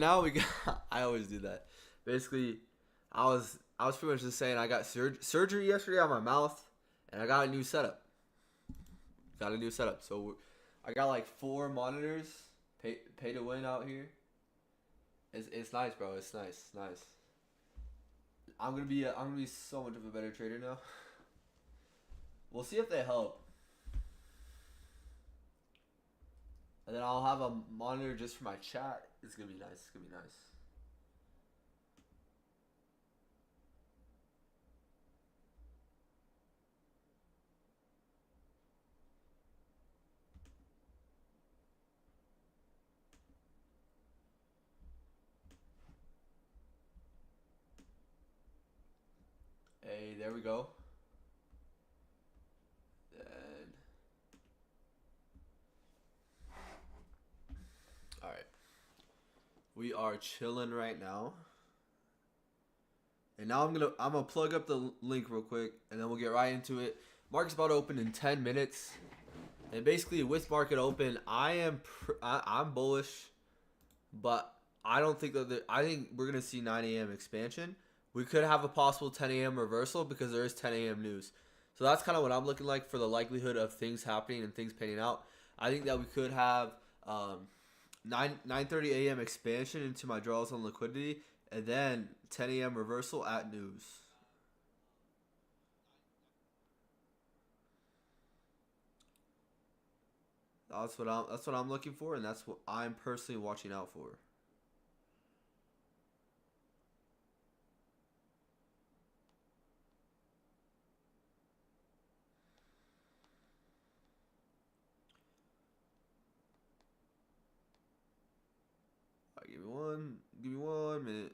Now we got. I always do that. Basically, I was pretty much just saying I got surgery yesterday on my mouth, and I got a new setup. Got a new setup. So I got like four monitors. Pay to win out here. It's nice, bro. It's nice. It's nice. I'm gonna be so much of a better trader now. We'll see if they help, and then I'll have a monitor just for my chat. It's gonna be nice. It's gonna be nice. Hey, there we go. And all right, we are chilling right now. And now I'm gonna plug up the link real quick, and then we'll get right into it. Market's about to open in 10 minutes, and basically with market open, I'm bullish, but I don't think I think we're gonna see 9 a.m. expansion. We could have a possible 10 a.m. reversal because there is 10 a.m. news. So that's kind of what I'm looking like for the likelihood of things happening and things panning out. I think that we could have 9:30 a.m. expansion into my draws on liquidity, and then 10 a.m. reversal at news. That's what I'm looking for, and that's what I'm personally watching out for. All right, give me one minute.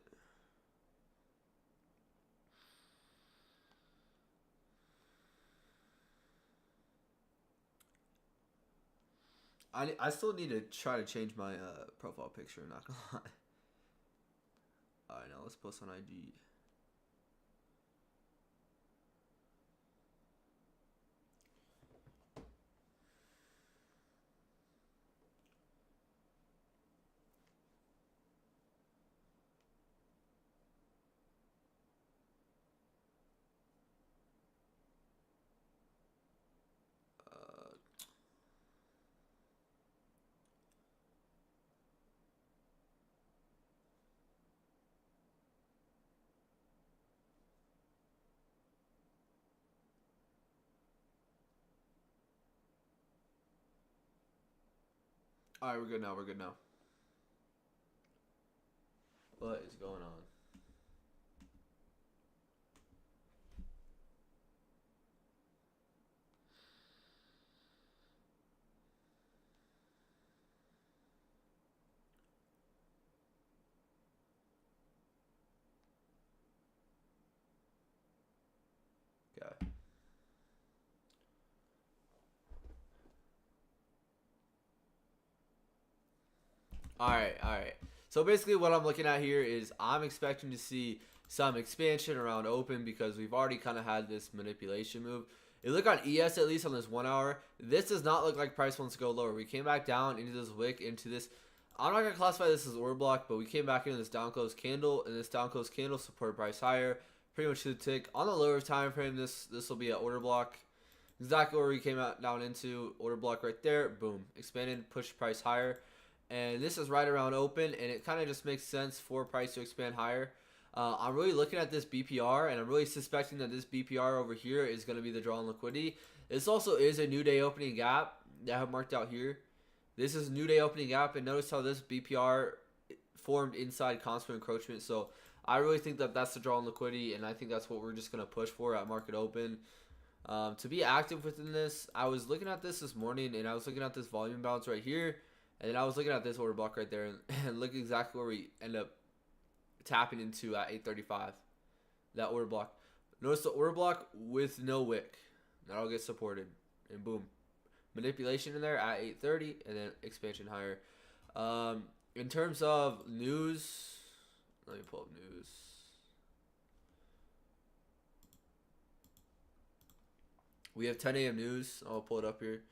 I still need to try to change my profile picture. Not gonna lie. All right, now let's post on IG. Uh, all right, we're good now. We're good now. What is going on? Okay. All right, all right. So basically, what I'm looking at here is I'm expecting to see some expansion around open because we've already kind of had this manipulation move. It look on ES at least on this 1 hour. This does not look like price wants to go lower. We came back down into this wick, into this. I'm not gonna classify this as order block, but we came back into this down close candle, and this down close candle supported price higher, pretty much to the tick. On the lower time frame, this will be an order block. Exactly where we came out down into order block right there. Boom, expanded, pushed price higher. And this is right around open, and it kind of just makes sense for price to expand higher. I'm really looking at this BPR, and I'm really suspecting that this BPR over here is going to be the draw on liquidity. This also is a new day opening gap that I have marked out here. This is a new day opening gap, and notice how this BPR formed inside constant encroachment. So I really think that that's the draw on liquidity, and I think that's what we're just going to push for at market open. To be active within this, I was looking at this morning, and I was looking at this volume bounce right here. And then I was looking at this order block right there, and look exactly where we end up tapping into at 8:35. That order block. Notice the order block with no wick. That'll get supported. And boom. Manipulation in there at 8:30, and then expansion higher. In terms of news, let me pull up news. We have 10 a.m. news. I'll pull it up here.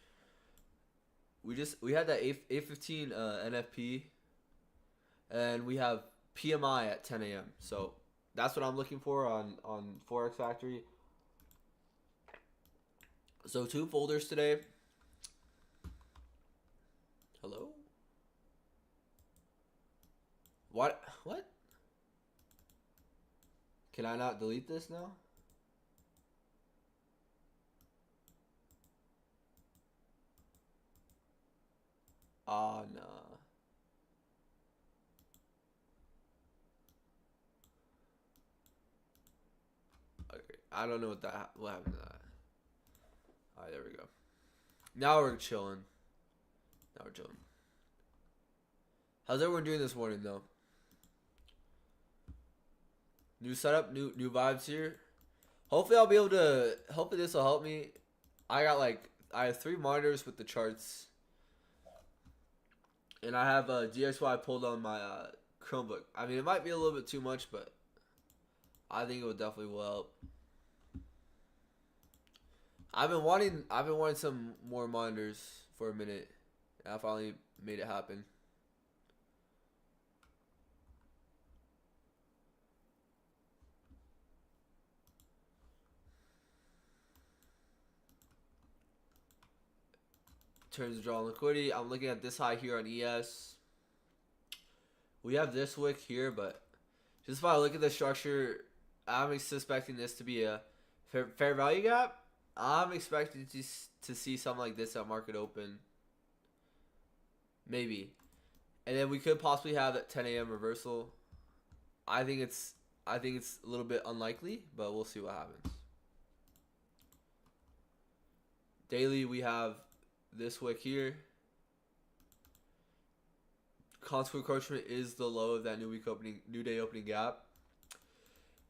We had that A15 NFP and we have PMI at 10 a.m. So that's what I'm looking for on Forex Factory. So 2 folders today. Hello? What? What? Can I not delete this now? Ah, no. Okay. I don't know what happened to that. Alright, there we go. Now we're chilling. Now we're chilling. How's everyone doing this morning though? New setup, new vibes here. Hopefully I'll be able to. Hopefully this will help me. I have 3 monitors with the charts, and I have a DXY pulled on my Chromebook. I mean, it might be a little bit too much, but I think it will definitely will help. I've been wanting some more monitors for a minute, and I finally made it happen. Terms of draw and liquidity, I'm looking at this high here on ES. We have this wick here, but just if I look at the structure, I'm suspecting this to be a fair value gap. I'm expecting to see something like this at market open. Maybe. And then we could possibly have that 10 a.m. reversal. I think it's a little bit unlikely, but we'll see what happens. Daily, we have this wick here. Consequent encroachment is the low of that new day opening gap.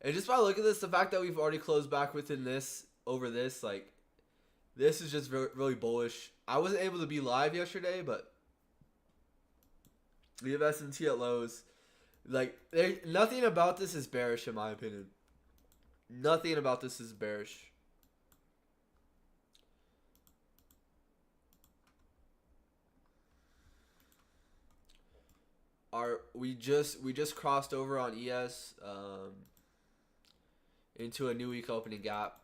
And just by looking at this, the fact that we've already closed back within this over this, like, this is just really bullish. I wasn't able to be live yesterday, but we have S&T at lows. Like, nothing about this is bearish in my opinion. Nothing about this is bearish. We just crossed over on ES into a new week opening gap.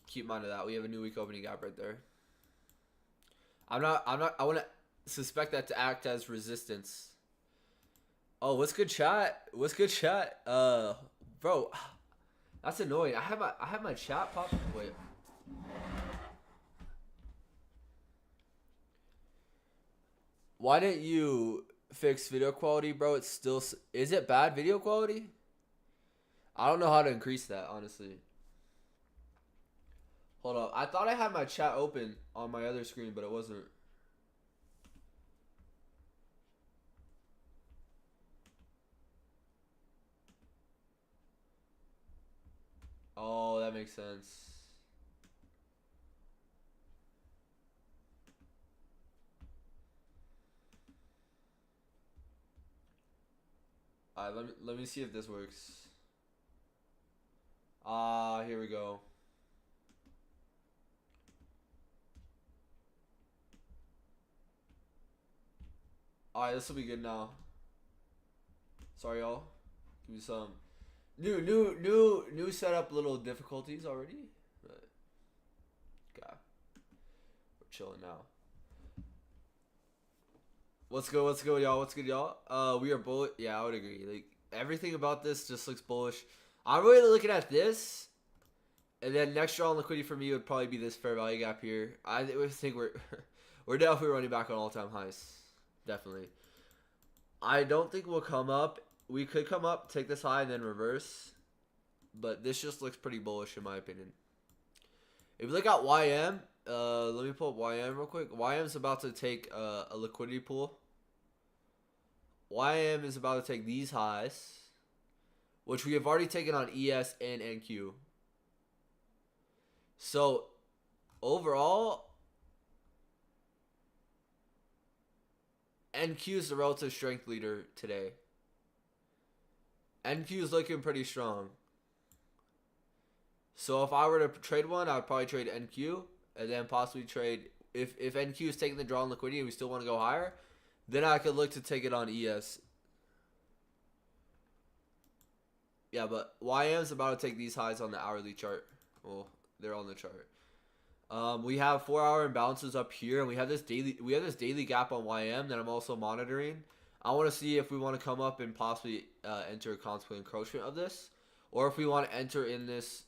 Keep in mind of that. We have a new week opening gap right there. I want to suspect that to act as resistance. Oh, what's good chat? What's good chat? Bro, that's annoying. I have my chat pop. Wait. Why didn't you fix video quality, bro? It's still, is it bad video quality? I don't know how to increase that, honestly. Hold up. I thought I had my chat open on my other screen, but it wasn't. Oh, that makes sense. Alright, let me see if this works. Here we go. Alright, this will be good now. Sorry, y'all. Give me some new setup. Little difficulties already, but God, we're chilling now. What's good? What's good, y'all? What's good, y'all? We are bullish. Yeah, I would agree. Like, everything about this just looks bullish. I'm really looking at this, and then next draw on liquidity for me would probably be this fair value gap here. I think we're definitely running back on all-time highs. Definitely. I don't think we'll come up. We could come up, take this high, and then reverse. But this just looks pretty bullish in my opinion. If you look at YM, let me pull up YM real quick. YM is about to take a liquidity pool. YM is about to take these highs, which we have already taken on ES and NQ. So, overall, NQ is the relative strength leader today. NQ is looking pretty strong. So if I were to trade one, I would probably trade NQ, and then possibly trade, if NQ is taking the draw on liquidity and we still want to go higher, Then I could look to take it on ES. Yeah, but YM's about to take these highs on the hourly chart. Well, they're on the chart. We have 4-hour imbalances up here, and we have this daily gap on YM that I'm also monitoring. I want to see if we want to come up and possibly enter a consequent encroachment of this, or if we want to enter in this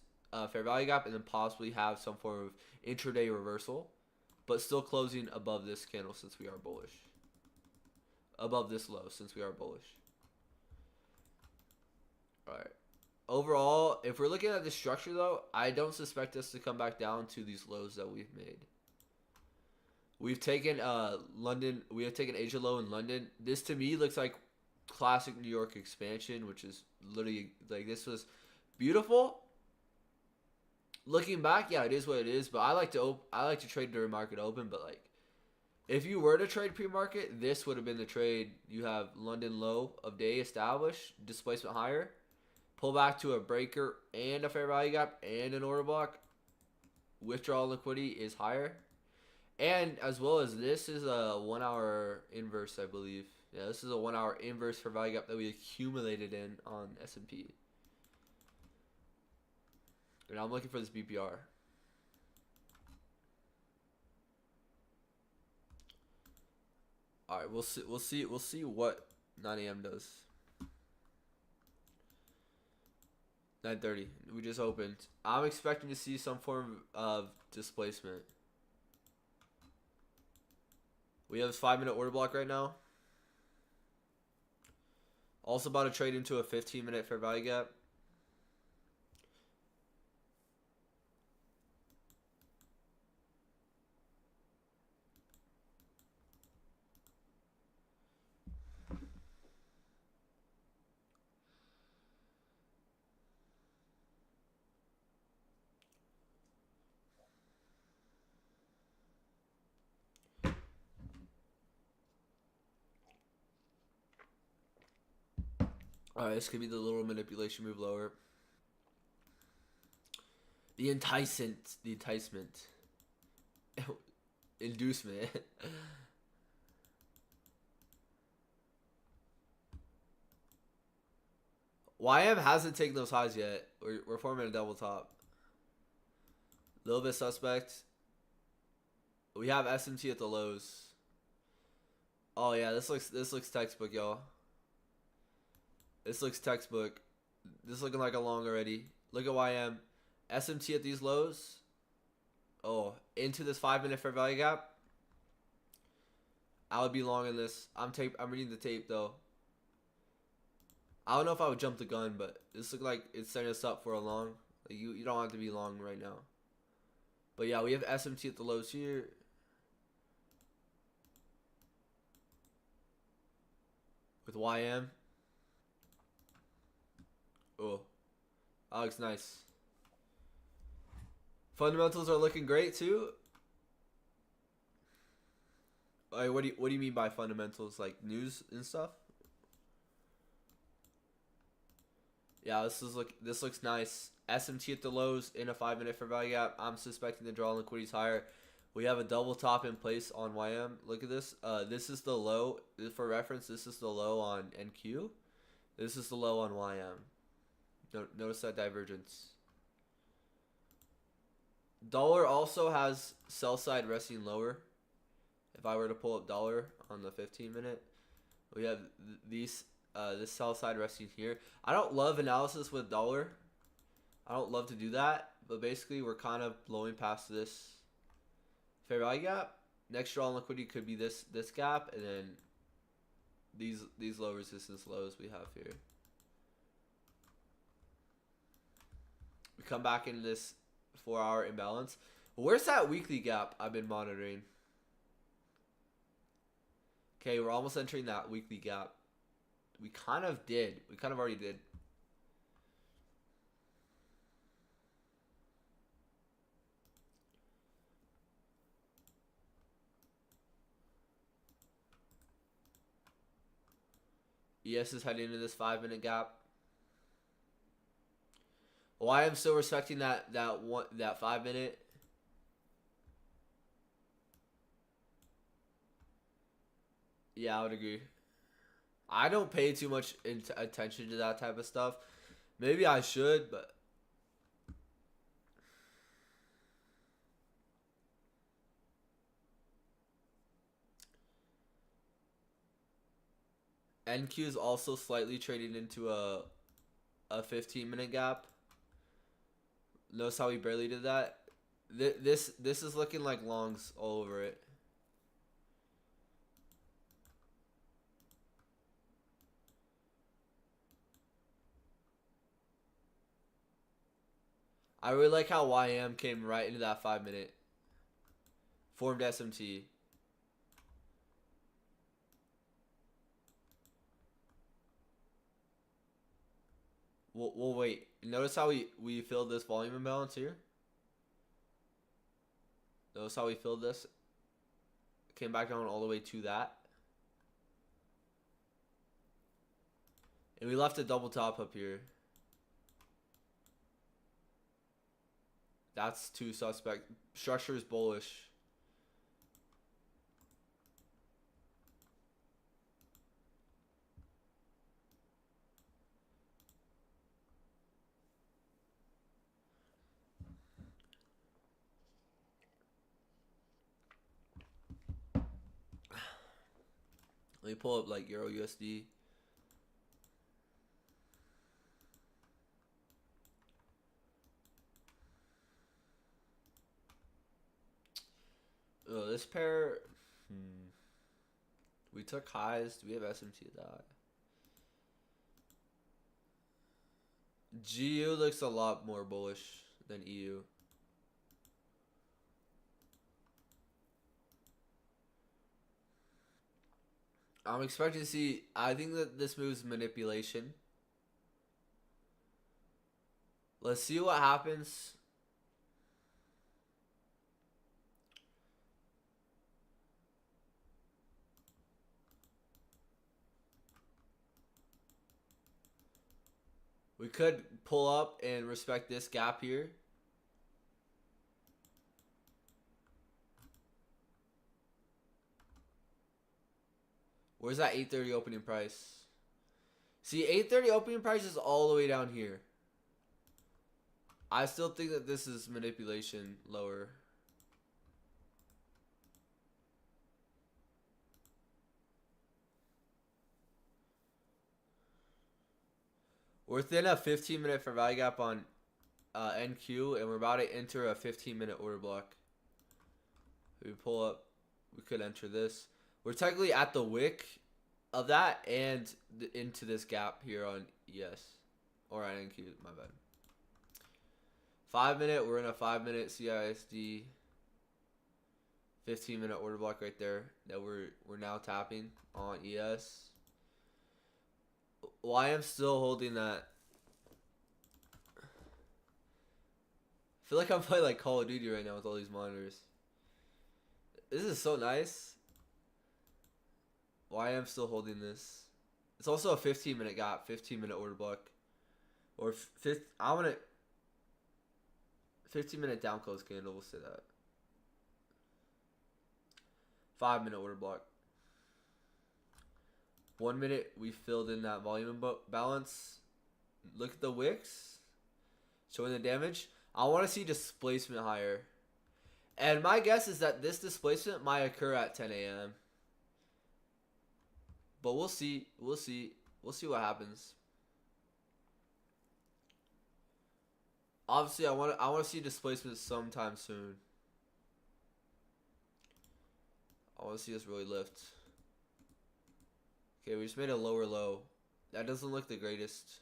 fair value gap and then possibly have some form of intraday reversal, but still closing above this candle since we are bullish. Above this low since we are bullish. All right. Overall, if we're looking at the structure though, I don't suspect us to come back down to these lows that we've made. We've taken London, we have taken Asia low in London. This to me looks like classic New York expansion, which is literally like this was beautiful. Looking back, yeah, it is what it is, but I like to trade during market open, but like if you were to trade pre-market, this would have been the trade. You have London low of day established, displacement higher. Pull back to a breaker and a fair value gap and an order block. Withdrawal liquidity is higher. And as well as this is a 1 hour inverse, I believe. Yeah, this is a 1 hour inverse fair value gap that we accumulated in on S&P. And I'm looking for this BPR. All right, we'll see what 9 a.m. does. 9:30. We just opened. I'm expecting to see some form of displacement. We have this 5-minute order block right now. Also about to trade into a 15-minute fair value gap. Alright, this could be the little manipulation move lower. The enticement. Inducement. YM hasn't taken those highs yet. We're forming a double top. A little bit suspect. We have SMT at the lows. Oh yeah, this looks textbook, y'all. This looks textbook. This is looking like a long already. Look at YM. SMT at these lows. Oh, into this 5-minute fair value gap. I would be long in this. I'm reading the tape though. I don't know if I would jump the gun, but this looks like it's setting us up for a long. Like you don't have to be long right now. But yeah, we have SMT at the lows here. With YM. Oh, that looks nice. Fundamentals are looking great too. Like, what do you mean by fundamentals? Like news and stuff? Yeah, this looks nice. SMT at the lows in a 5-minute fair value gap. I'm suspecting the draw on liquidity is higher. We have a double top in place on YM. Look at this. This is the low. For reference, this is the low on NQ. This is the low on YM. Notice that divergence. Dollar also has sell side resting lower. If I were to pull up dollar on the 15-minute, we have this sell side resting here. I don't love analysis with dollar. I don't love to do that, but basically we're kind of blowing past this fair value gap. Next draw on liquidity could be this gap, and then these low resistance lows we have here. We come back into this 4-hour imbalance. Where's that weekly gap I've been monitoring? Okay, we're almost entering that weekly gap. We kind of did. We kind of already did. ES is heading into this 5-minute gap. Why I'm still respecting that 5-minute. Yeah, I would agree. I don't pay too much attention to that type of stuff. Maybe I should, but NQ is also slightly trading into a 15-minute gap. Notice how he barely did that. This is looking like longs all over it. I really like how YM came right into that 5 minute. Formed SMT. We'll wait. Notice how we filled this volume imbalance here. Notice how we filled this. Came back down all the way to that. And we left a double top up here. That's too suspect. Structure is bullish. Let me pull up like Euro USD. This pair. We took highs. Do we have SMT at that? GU looks a lot more bullish than EU. I'm expecting to see. I think that this moves manipulation. Let's see what happens. We could pull up and respect this gap here. Where's that 830 opening price? See, 830 opening price is all the way down here. I still think that this is manipulation lower. We're within a 15-minute for value gap on NQ, and we're about to enter a 15-minute order block. If we pull up, we could enter this. We're technically at the wick of that and into this gap here on ES. Or on NQ, my bad. 5-minute, we're in a 5-minute CISD. 15-minute order block right there that we're now tapping on ES. Why I'm still holding that. I feel like I'm playing like Call of Duty right now with all these monitors. This is so nice. Why I'm still holding this. It's also a 15-minute gap, 15-minute order block. Or I want to 15-minute down close candle, we'll say that. 5-minute order block. 1 minute, we filled in that volume balance. Look at the wicks. Showing the damage. I want to see displacement higher. And my guess is that this displacement might occur at 10 a.m. But we'll see. We'll see. We'll see what happens. Obviously, I want to see displacement sometime soon. I want to see us really lift. Okay, we just made a lower low. That doesn't look the greatest.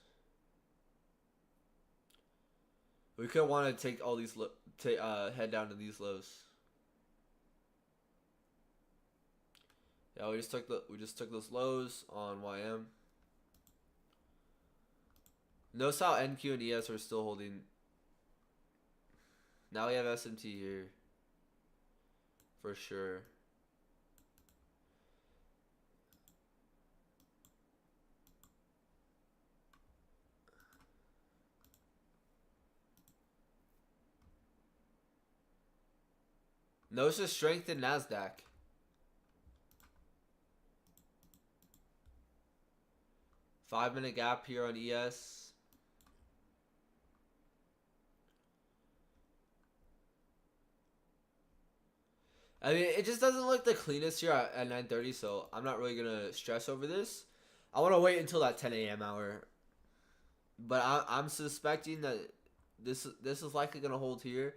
We could want to take all these head down to these lows. Yeah, we just took those lows on YM. Notice how NQ and ES are still holding. Now we have SMT here. For sure. Notice the strength in NASDAQ. 5 minute gap here on ES. I mean, it just doesn't look the cleanest here at 9:30, so I'm not really gonna stress over this. I want to wait until that 10 a.m. hour, but I'm suspecting that this is likely gonna hold here,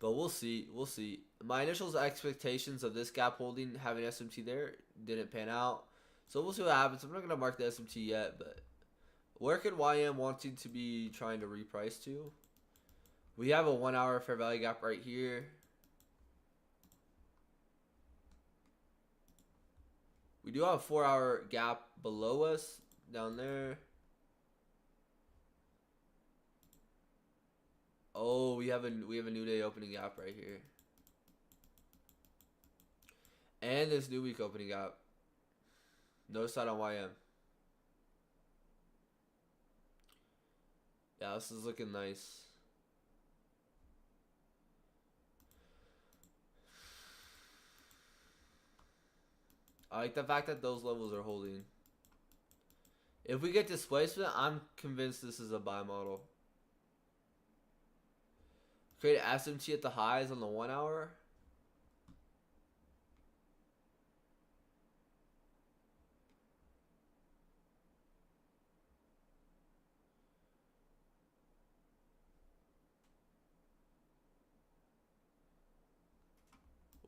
but we'll see. We'll see. My initial expectations of this gap holding, having SMT there, didn't pan out, so we'll see what happens. I'm not gonna mark the SMT yet, but where could YM wanting to be trying to reprice to? We have a 1 hour fair value gap right here. We do have a 4 hour gap below us down there. Oh, we have a new day opening gap right here. And this new week opening gap. No side on YM. Yeah, this is looking nice. I like the fact that those levels are holding. If we get displacement, I'm convinced this is a buy model. Create SMT at the highs on the 1 hour.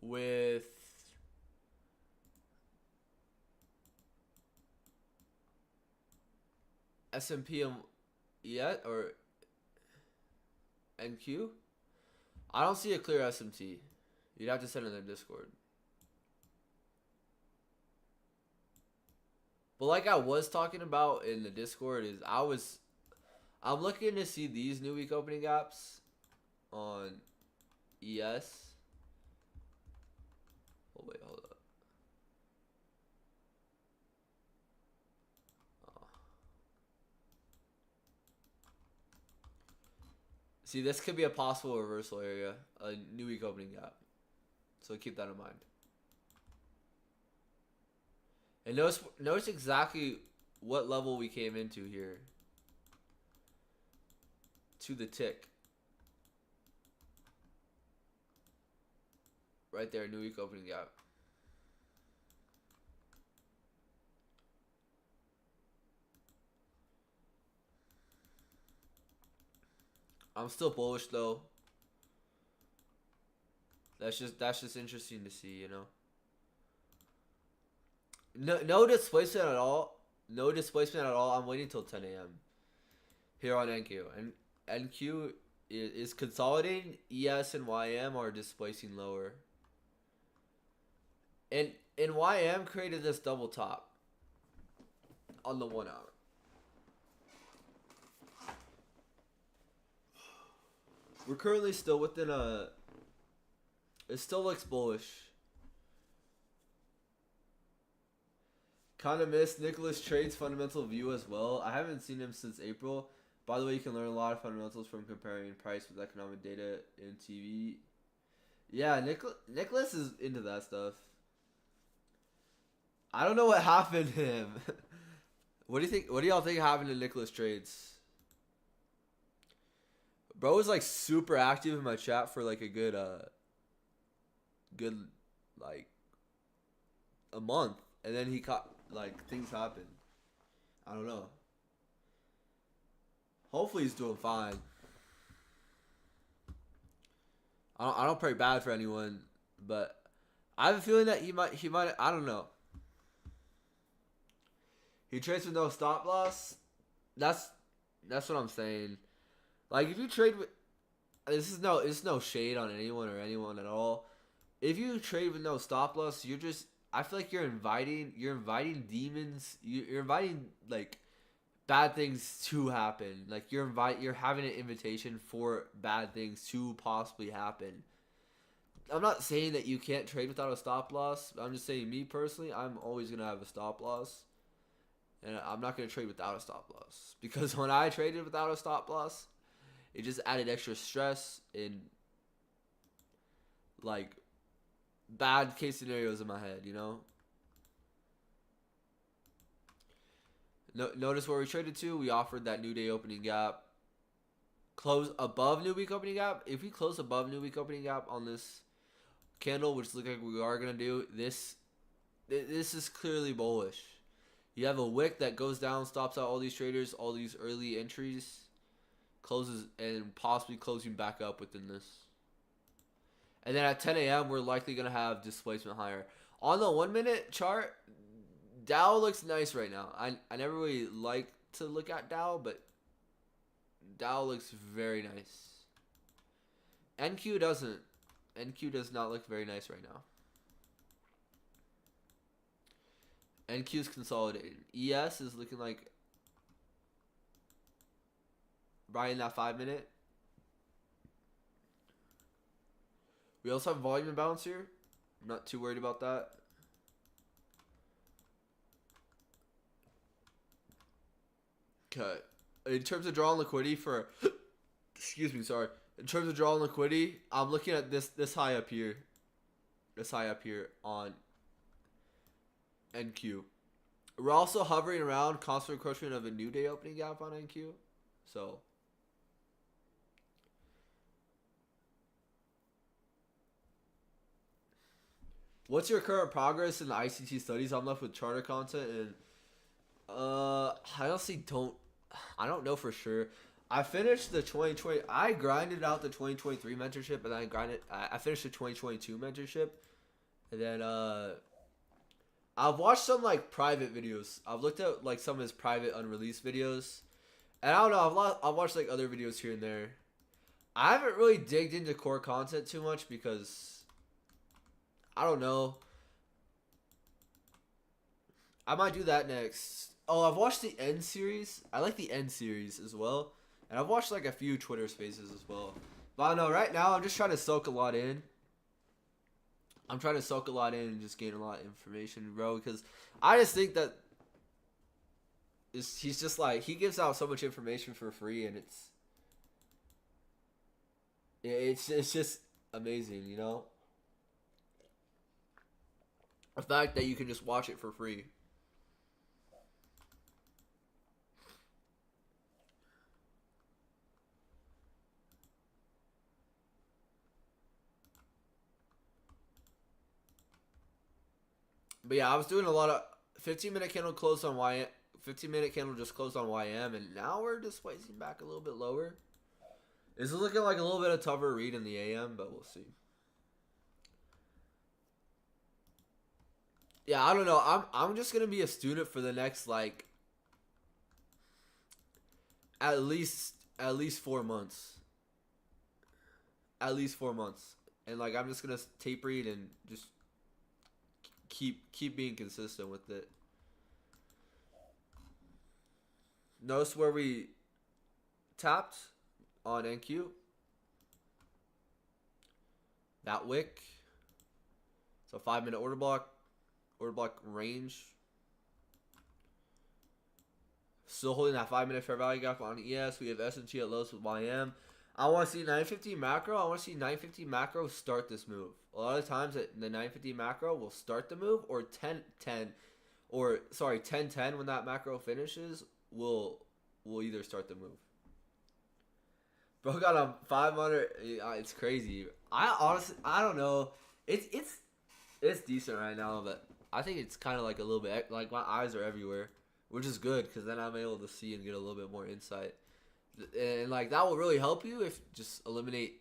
With SMP yet or NQ? I don't see a clear SMT. You'd have to send it in the Discord. But like I was talking about in the Discord is I'm looking to see these new week opening gaps on ES. Oh wait, hold up. Oh. See, this could be a possible reversal area, a new week opening gap. So keep that in mind. And notice exactly what level we came into here. To the tick. Right there, new week opening gap. I'm still bullish though. That's just interesting to see, you know. No displacement at all. No displacement at all. I'm waiting till 10 a.m. here on NQ. And NQ is consolidating. ES and YM are displacing lower. And YM created this double top on the 1 hour. We're currently still within a... It still looks bullish. Kind of missed Nicholas Trade's fundamental view as well. I haven't seen him since April. By the way, you can learn a lot of fundamentals from comparing price with economic data in TV. Yeah, Nicholas is into that stuff. I don't know what happened to him. What do you think? What do y'all think happened to Nicholas Trades? Bro was like super active in my chat for like a good like a month, and then he caught like things happened. I don't know. Hopefully he's doing fine. I don't pray bad for anyone, but I have a feeling that he might I don't know. He trades with no stop loss. That's what I'm saying. Like if you trade with this is no shade on anyone or anyone at all. If you trade with no stop loss, you're just I feel like you're inviting demons. You're inviting like bad things to happen. Like you're having an invitation for bad things to possibly happen. I'm not saying that you can't trade without a stop loss. I'm just saying me personally, I'm always gonna have a stop loss. And I'm not going to trade without a stop loss. Because when I traded without a stop loss, it just added extra stress and, like, bad case scenarios in my head, you know? No, notice where we traded to. We offered that new day opening gap. Close above new week opening gap. If we close above new week opening gap on this candle, which looks like we are gonna do, this is clearly bullish. You have a wick that goes down, stops out all these traders, all these early entries, closes and possibly closing back up within this. And then at 10 a.m., we're likely going to have displacement higher. On the 1 minute chart, Dow looks nice right now. I never really like to look at Dow, but Dow looks very nice. NQ doesn't. NQ does not look very nice right now. NQ is consolidated. ES is looking like right in that 5 minute. We also have volume imbalance here. I'm not too worried about that. Okay. In terms of drawing liquidity for excuse me, sorry. In terms of drawing liquidity, I'm looking at this high up here. This high up here on NQ. We're also hovering around constant encroachment of a new day opening gap on NQ. So what's your current progress in the ICT studies? I'm left with charter content and I don't know for sure. I finished the 2020. I grinded out the 2023 mentorship, and I finished the 2022 mentorship, and then I've watched some like private videos. I've looked at like some of his private unreleased videos, and I don't know. I've watched like other videos here and there. I haven't really digged into core content too much because I don't know. I might do that next. Oh, I've watched the End series. I like the End series as well. And I've watched like a few Twitter spaces as well. But I don't know, right now I'm just trying to soak a lot in. I'm trying to soak a lot in and just gain a lot of information, bro. Because I just think that he's just like, he gives out so much information for free. And it's just amazing, you know? The fact that you can just watch it for free. But yeah, I was doing a lot of 15-minute candle closed on YM. 15-minute candle just closed on YM, and now we're displacing back a little bit lower. It's looking like a little bit of tougher read in the AM, but we'll see. Yeah, I don't know. I'm just gonna be a student for the next like at least 4 months. At least 4 months, and like I'm just gonna tape read and just keep being consistent with it. Notice where we tapped on NQ. That wick. So 5-minute order block range. Still holding that 5-minute fair value gap on ES. We have S&T at lows with YM. I want to see 950 macro. I want to see 950 macro start this move. A lot of times the 950 macro will start the move, or 1010 when that macro finishes will either start the move. Bro got a 500. It's crazy. I honestly don't know. It's decent right now, but I think it's kind of like a little bit like my eyes are everywhere, which is good because then I'm able to see and get a little bit more insight. And like that will really help you if just eliminate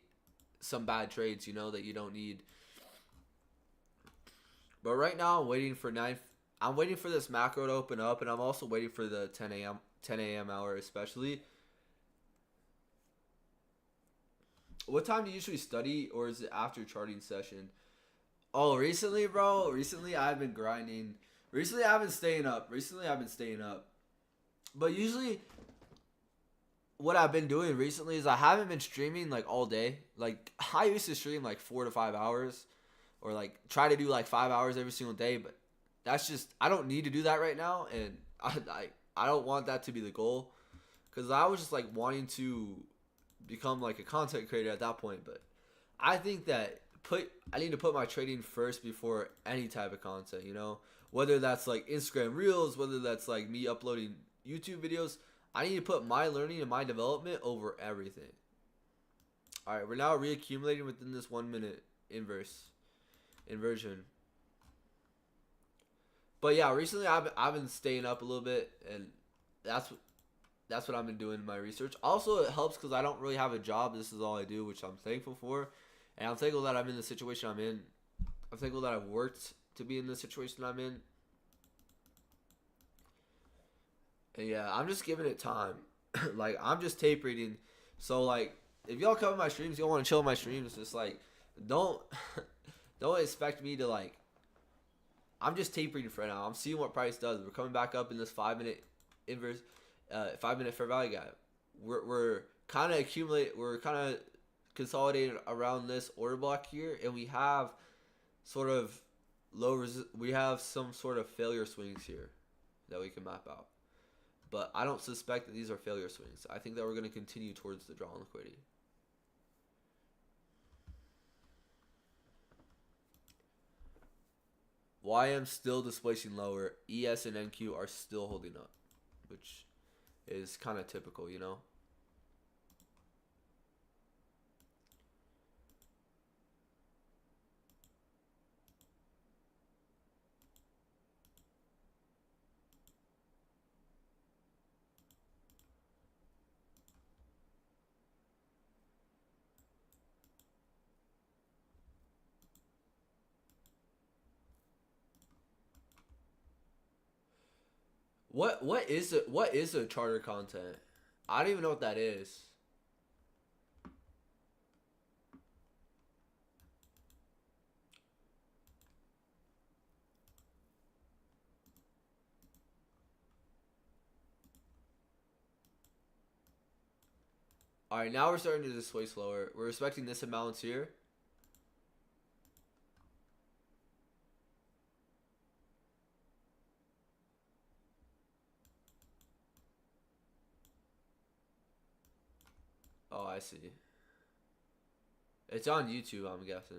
some bad trades, you know, that you don't need. But right now I'm waiting for this macro to open up, and I'm also waiting for the 10 a.m. hour especially. What time do you usually study, or is it after charting session? Oh, recently, bro. Recently I've been grinding. Recently I've been staying up. But usually what I've been doing recently is I haven't been streaming like all day. Like I used to stream like 4 to 5 hours, or like try to do like 5 hours every single day. But that's just, I don't need to do that right now, and I don't want that to be the goal, because I was just like wanting to become like a content creator at that point. But I think that I need to put my trading first before any type of content, you know, whether that's like Instagram Reels, whether that's like me uploading YouTube videos. I need to put my learning and my development over everything. All right, we're now reaccumulating within this 1 minute inversion. But yeah, recently I've been staying up a little bit, and that's what I've been doing in my research. Also, it helps because I don't really have a job. This is all I do, which I'm thankful for, and I'm thankful that I'm in the situation I'm in. I'm thankful that I've worked to be in the situation I'm in. And yeah, I'm just giving it time. Like, I'm just tape reading. So like, if y'all come to my streams, y'all want to chill in my streams, just like, don't don't expect me to like. I'm just tape reading for now. I'm seeing what price does. We're coming back up in this 5 minute inverse, 5 minute fair value gap. We're kind of accumulate. We're kind of consolidated around this order block here, and we have sort of we have some sort of failure swings here that we can map out. But I don't suspect that these are failure swings. I think that we're going to continue towards the draw on liquidity. YM still displacing lower. ES and NQ are still holding up, which is kind of typical, you know? What is a charter content? I don't even know what that is. All right, now we're starting to displace lower. We're expecting this imbalance here. Oh, I see. It's on YouTube, I'm guessing.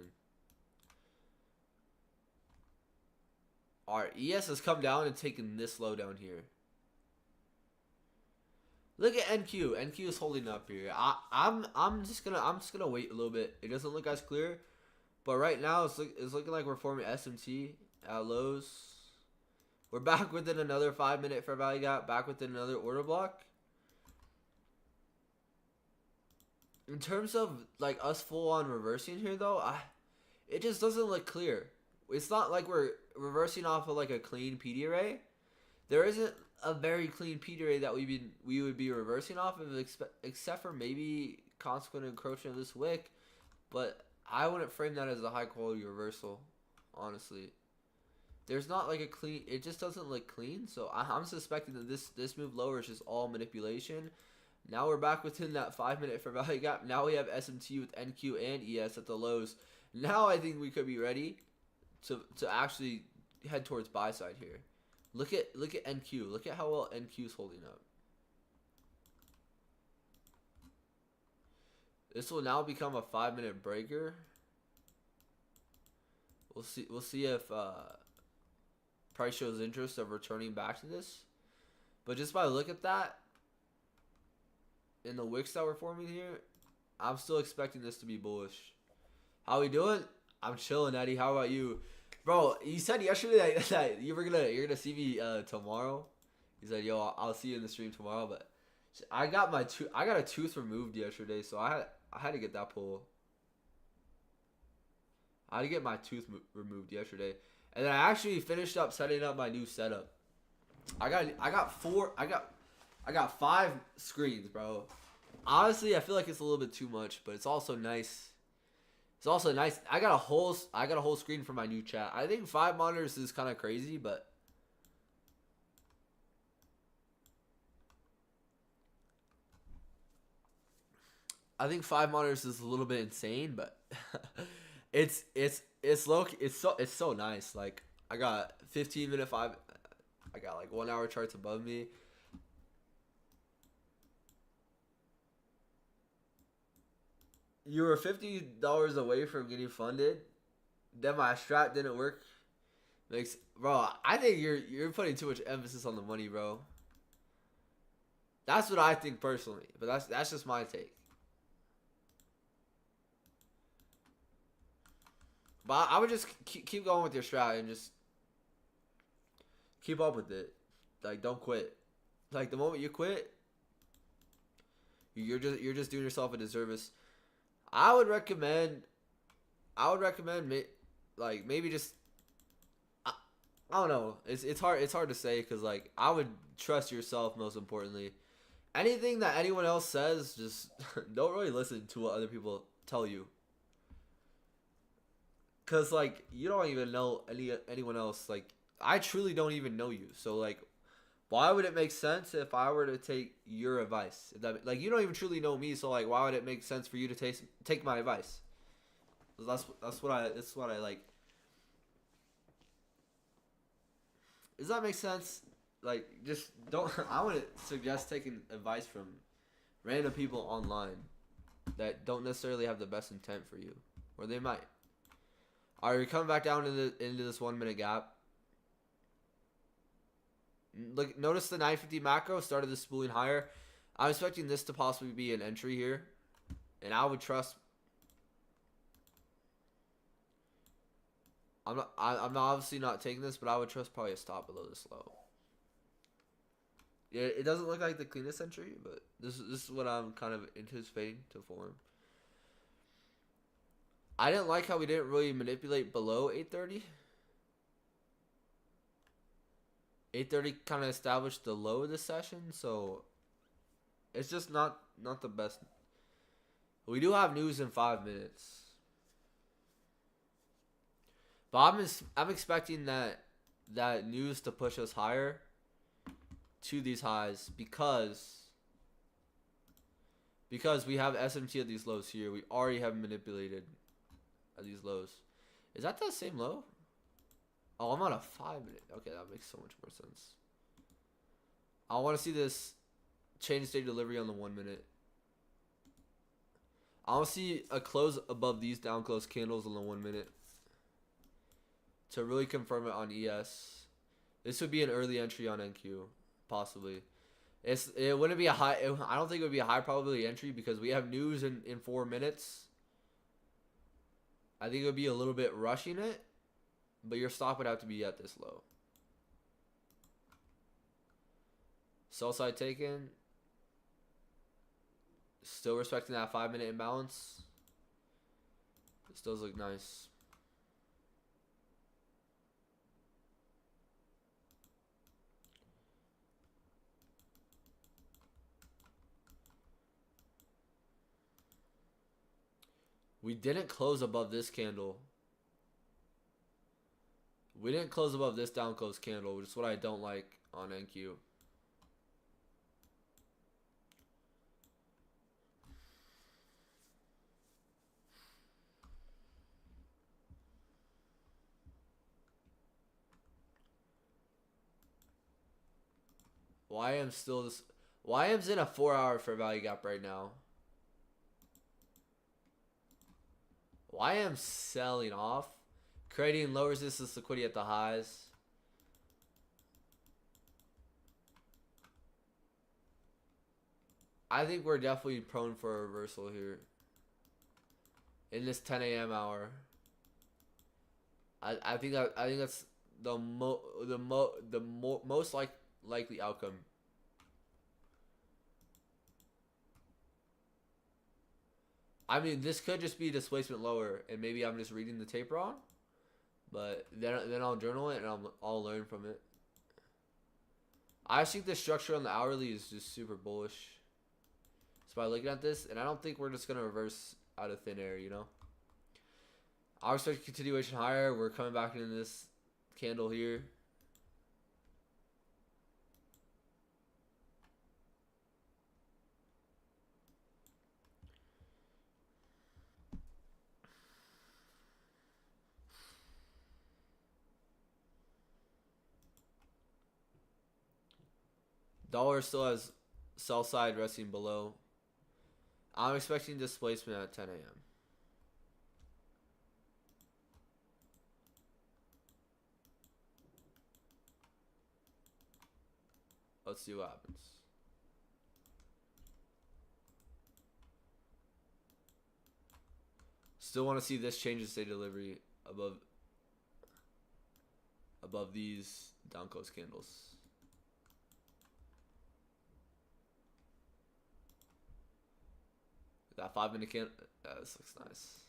Alright, ES has come down and taken this low down here. Look at NQ. NQ is holding up here. I'm just gonna wait a little bit. It doesn't look as clear, but right now it's looking like we're forming SMT at lows. We're back within another 5 minute fair value gap. Back within another order block. In terms of like us full on reversing here though, it just doesn't look clear. It's not like we're reversing off of like a clean PD array. There isn't a very clean PD array that we would be reversing off of, except for maybe consequent encroachment of this wick. But I wouldn't frame that as a high quality reversal, honestly. There's not like a clean. It just doesn't look clean. So I'm suspecting that this move lower is just all manipulation. Now we're back within that 5 minute fair value gap. Now we have SMT with NQ and ES at the lows. Now I think we could be ready to actually head towards buy side here. Look at NQ. Look at how well NQ is holding up. This will now become a 5 minute breaker. We'll see if price shows interest of returning back to this. But just by look at that, in the wicks that we're forming here, I'm still expecting this to be bullish. How we doing? I'm chilling, Eddie. How about you? Bro, you said yesterday that you're gonna see me tomorrow. He said, "Yo, I'll see you in the stream tomorrow." But I got a tooth removed yesterday, so I had to get that pulled. I had to get my tooth removed yesterday, and then I actually finished up setting up my new setup. I got 5 screens, bro. Honestly, I feel like it's a little bit too much, but it's also nice. It's also nice. I got a whole screen for my new chat. I think 5 monitors is kind of crazy, but I think 5 monitors is a little bit insane, but it's so nice. Like, I got 15-minute 5. I got like 1 hour charts above me. You were $50 away from getting funded. Then my strat didn't work. Bro, I think you're putting too much emphasis on the money, bro. That's what I think personally, but that's just my take. But I would just keep going with your strat and just keep up with it. Like, don't quit. Like, the moment you quit, you're just doing yourself a disservice. I would recommend like maybe just I, I don't know. It's hard to say because like I would trust yourself most importantly. Anything that anyone else says, just don't really listen to what other people tell you. Cause like you don't even know anyone else. Like I truly don't even know you. So like, why would it make sense if I were to take your advice? If that, like you don't even truly know me. So like, why would it make sense for you to take my advice? That's what I like. Does that make sense? Like, just don't. I would suggest taking advice from random people online that don't necessarily have the best intent for you, or they might. All right, we're coming back down into this 1 minute gap. Look, notice the 950 macro started the spooling higher. I'm expecting this to possibly be an entry here, and I would trust. I'm not obviously not taking this, but I would trust probably a stop below this low. Yeah, it doesn't look like the cleanest entry, but this is what I'm kind of anticipating to form. I didn't like how we didn't really manipulate below 830. 830 kind of established the low of the session, so it's just not the best. We do have news in 5 minutes, but I'm expecting that news to push us higher to these highs because we have SMT at these lows here. We already have manipulated at these lows. Is that the same low? Oh, I'm on a 5 minute. Okay, that makes so much more sense. I want to see this chain state delivery on the 1 minute. I want to see a close above these down close candles on the 1 minute to really confirm it on ES. This would be an early entry on NQ, possibly. It wouldn't be a high. I don't think it would be a high probability entry because we have news in 4 minutes. I think it would be a little bit rushing it, but your stop would have to be at this low. Sell side taken. Still respecting that 5 minute imbalance. This does look nice. We didn't close above this candle. We didn't close above this down close candle, which is what I don't like on NQ. YM still this. YM's in a 4 hour fair value gap right now. YM selling off, creating low resistance liquidity at the highs. I think we're definitely prone for a reversal here in this 10 a.m. hour. I think that's the most likely outcome. I mean, this could just be displacement lower, and maybe I'm just reading the tape wrong. But then I'll journal it and I'll learn from it. I think the structure on the hourly is just super bullish. So by looking at this, and I don't think we're just gonna reverse out of thin air, you know. I expect continuation higher. We're coming back into this candle here. Dollar still has sell side resting below. I'm expecting displacement at 10 a.m. Let's see what happens. Still want to see this change in state delivery above these down close candles. That 5-minute candle. This looks nice.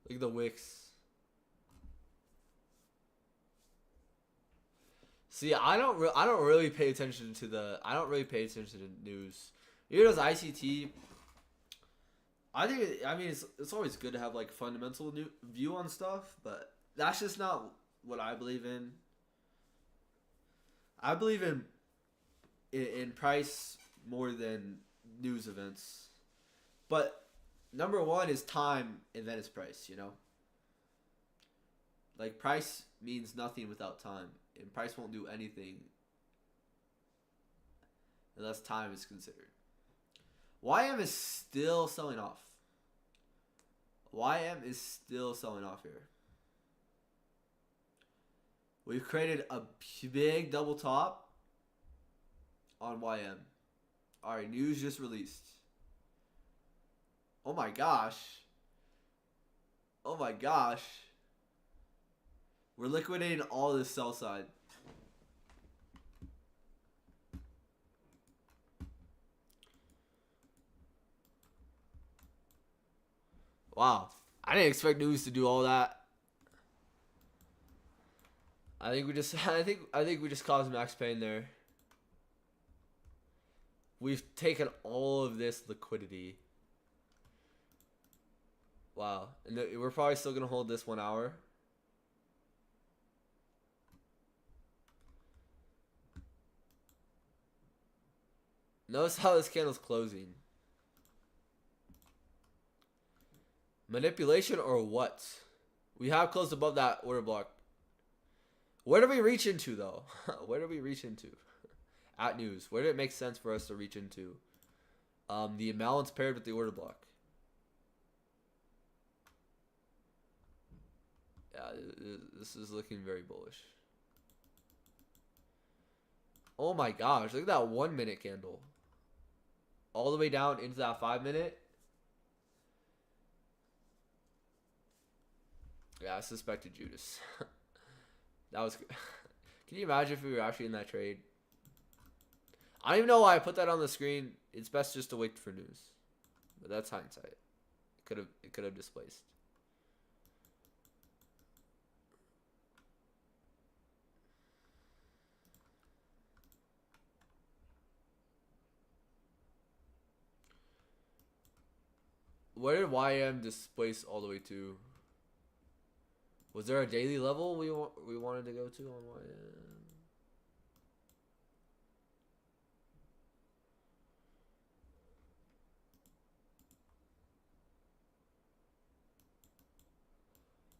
Look at the wicks. See, I don't really pay attention to the news. Here does ICT. I think it's always good to have like fundamental view on stuff, but that's just not what I believe in. I believe in price more than news events. But number one is time and then it's price, you know? Like price means nothing without time. And price won't do anything unless time is considered. YM is still selling off. YM is still selling off here. We've created a big double top on YM. Alright, news just released. Oh my gosh. Oh my gosh. We're liquidating all this sell side. Wow. I didn't expect news to do all that. I think we just caused max pain there. We've taken all of this liquidity. Wow. And we're probably still going to hold this 1 hour. Notice how this candle's closing. Manipulation or what? We have closed above that order block. Where do we reach into though? Where do we reach into? At news. Where did it make sense for us to reach into? The imbalance paired with the order block. Yeah, this is looking very bullish. Oh my gosh, look at that 1 minute candle. All the way down into that 5 minute. Yeah, I suspected Judas. That was good. Can you imagine if we were actually in that trade? I don't even know why I put that on the screen. It's best just to wait for news. But that's hindsight. It could have displaced. Where did YM displace all the way to? Was there a daily level we wanted to go to on YM?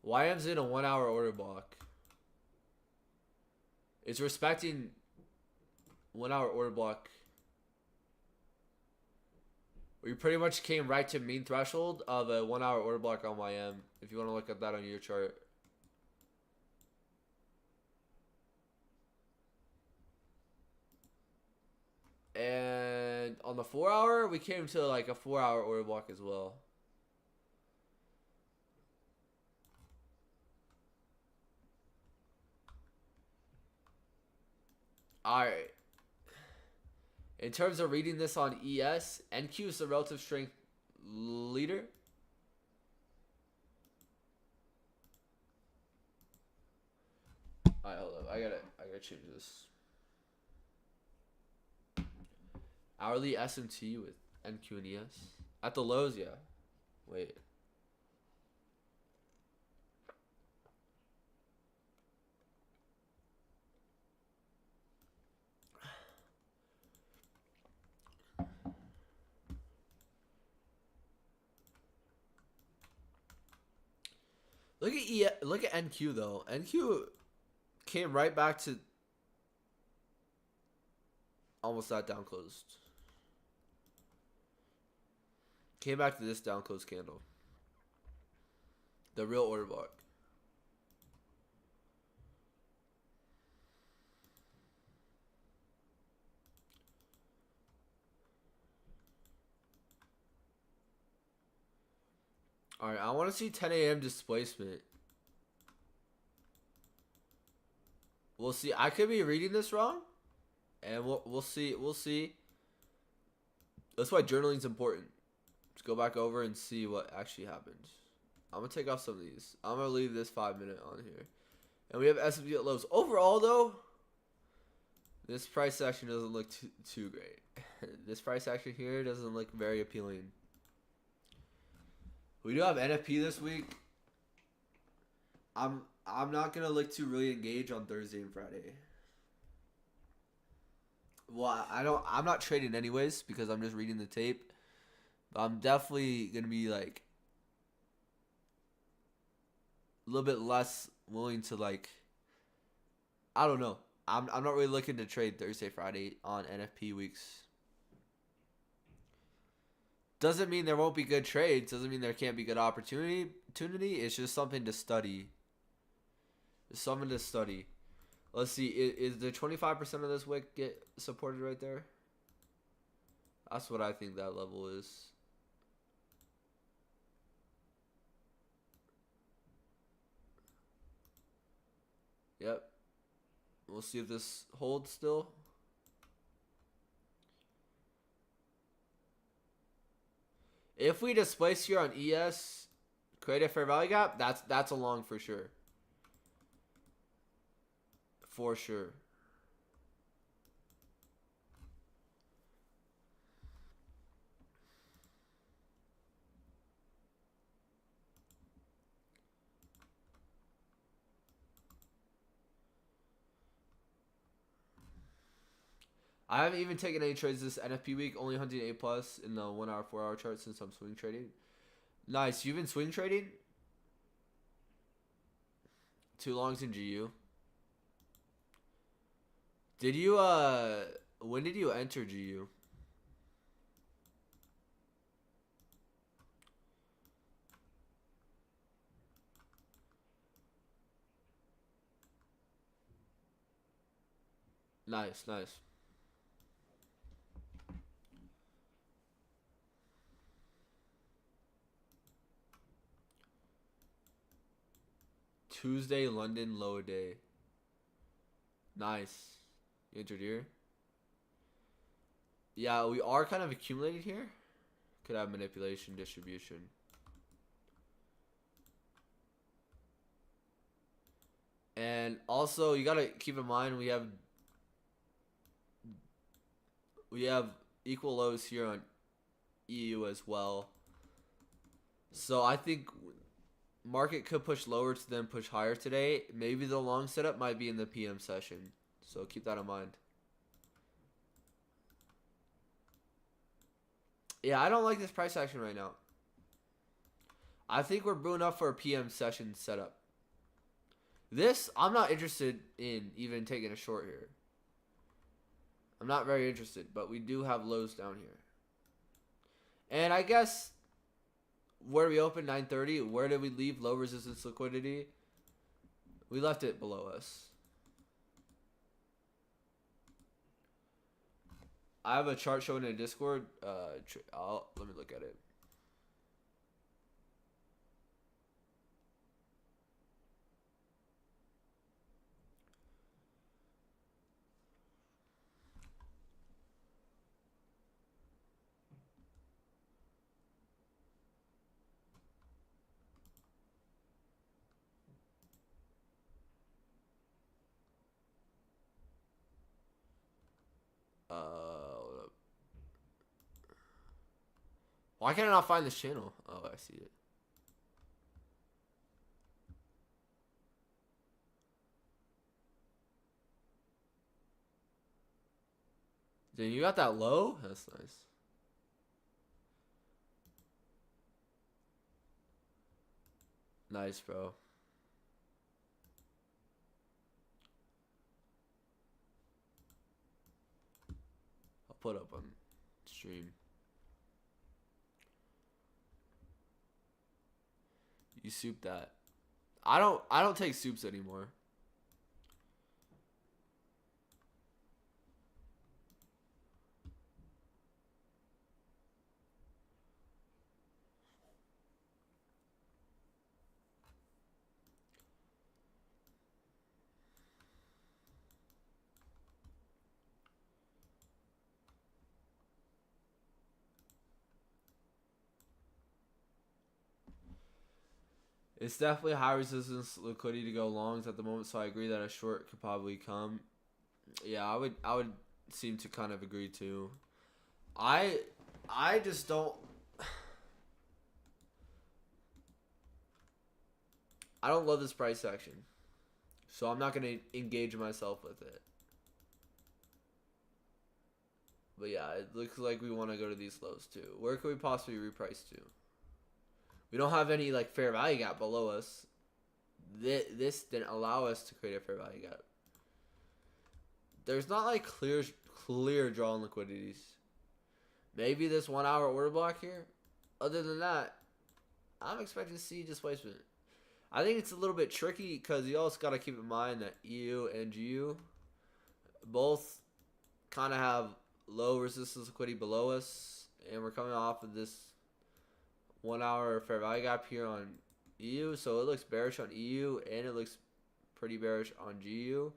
YM's in a 1 hour order block. It's respecting 1 hour order block. We pretty much came right to mean threshold of a 1 hour order block on YM. If you want to look at that on your chart. And on the 4 hour, we came to like a 4 hour order block as well. Alright. In terms of reading this on ES, NQ is the relative strength leader. Alright, hold up. I gotta change this. Hourly SMT with NQ and ES. At the lows, yeah. Wait. Look at NQ though. NQ came right back to almost that down closed. Came back to this down closed candle. The real order block. All right, I want to see 10 a.m. displacement. We'll see. I could be reading this wrong, and we'll see. We'll see. That's why journaling is important. Let's go back over and see what actually happens. I'm gonna take off some of these. I'm gonna leave this 5-minute on here, and we have S&P at lows. Overall, though, this price action doesn't look too great. This price action here doesn't look very appealing. We do have NFP this week. I'm not gonna look to really engage on Thursday and Friday. Well, I'm not trading anyways because I'm just reading the tape. But I'm definitely gonna be like a little bit less willing to like. I don't know. I'm not really looking to trade Thursday, Friday on NFP weeks. Doesn't mean there won't be good trades. Doesn't mean there can't be good opportunity. It's just something to study. It's something to study. Let's see. Is the 25% of this wick get supported right there? That's what I think that level is. Yep. We'll see if this holds still. If we displace here on ES, create a fair value gap, that's a long for sure. For sure. I haven't even taken any trades this NFP week. Only hunting A plus in the 1 hour, 4 hour chart since I'm swing trading. Nice. You've been swing trading? 2 longs in GU. Did you when did you enter GU? Nice, nice. Tuesday, London, low day. Nice. You entered here? Yeah, we are kind of accumulating here. Could have manipulation, distribution. And also, you gotta keep in mind we have equal lows here on EU as well. So I think market could push lower to then push higher today. Maybe the long setup might be in the PM session. So keep that in mind. Yeah, I don't like this price action right now. I think we're brewing up for a PM session setup. This, I'm not interested in even taking a short here. I'm not very interested, but we do have lows down here. And I guess where we opened 930, where did we leave low resistance liquidity? We left it below us. I have a chart showing in Discord. Let me look at it. Hold up. Why can't I not find this channel? Oh, I see it. Dude, you got that low? That's nice. Nice, bro. I'll put up on stream. You soup that. I don't take soups anymore. It's definitely high resistance liquidity to go longs at the moment, so I agree that a short could probably come. Yeah, I would seem to kind of agree too. I I just don't I don't love this price action. So I'm not gonna engage myself with it. But yeah, it looks like we want to go to these lows too. Where could we possibly reprice to? We don't have any like fair value gap below us. This didn't allow us to create a fair value gap. There's not like clear draw on liquidities. Maybe this 1 hour order block here. Other than that, I'm expecting to see displacement. I think it's a little bit tricky because you also got to keep in mind that EU and GU both kind of have low resistance liquidity below us, and we're coming off of this 1 hour fair value gap here on EU, so it looks bearish on EU and it looks pretty bearish on GU.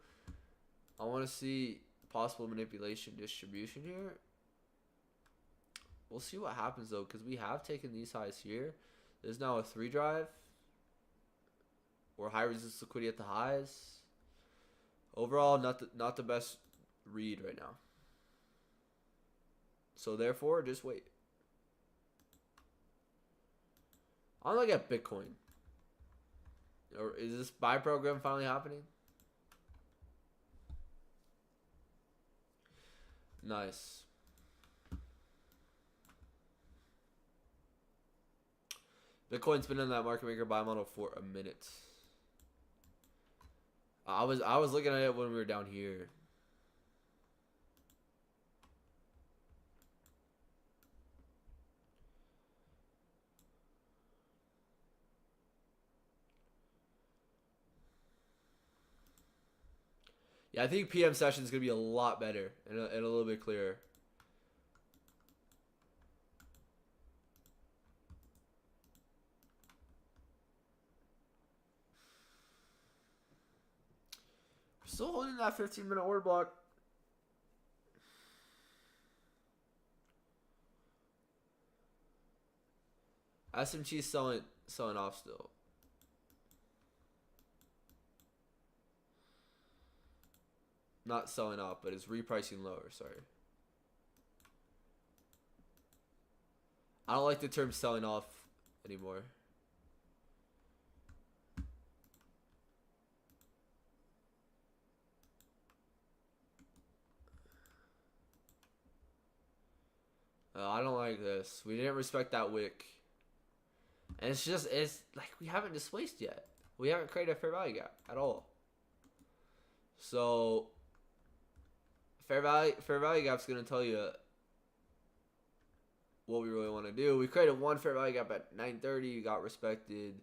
I want to see possible manipulation distribution here. We'll see what happens though, because we have taken these highs here. There's now a 3 drive. We're high resistance liquidity at the highs. Overall, not the best read right now. So therefore, just wait. I'm looking at Bitcoin. Or is this buy program finally happening? Nice. Bitcoin's been in that market maker buy model for a minute. I was looking at it when we were down here. Yeah, I think PM session is gonna be a lot better and a little bit clearer. Still holding that 15-minute order block. SMG selling off still. Not selling off, but it's repricing lower. Sorry. I don't like the term selling off anymore. I don't like this. We didn't respect that wick. And it's like we haven't displaced yet. We haven't created a fair value gap at all. So fair value gap's gonna tell you what we really want to do. We created one fair value gap at 9:30. You got respected.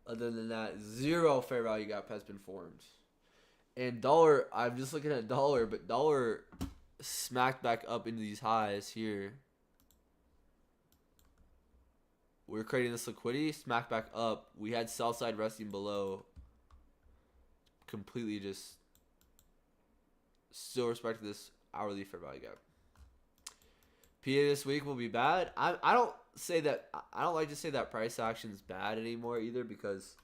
Other than that, zero fair value gap has been formed. And dollar, I'm just looking at dollar, but dollar smacked back up into these highs here. We're creating this liquidity, smack back up. We had sell side resting below. Completely just still respect this hourly fair value gap. PA this week will be bad. I don't like to say that price action is bad anymore either, because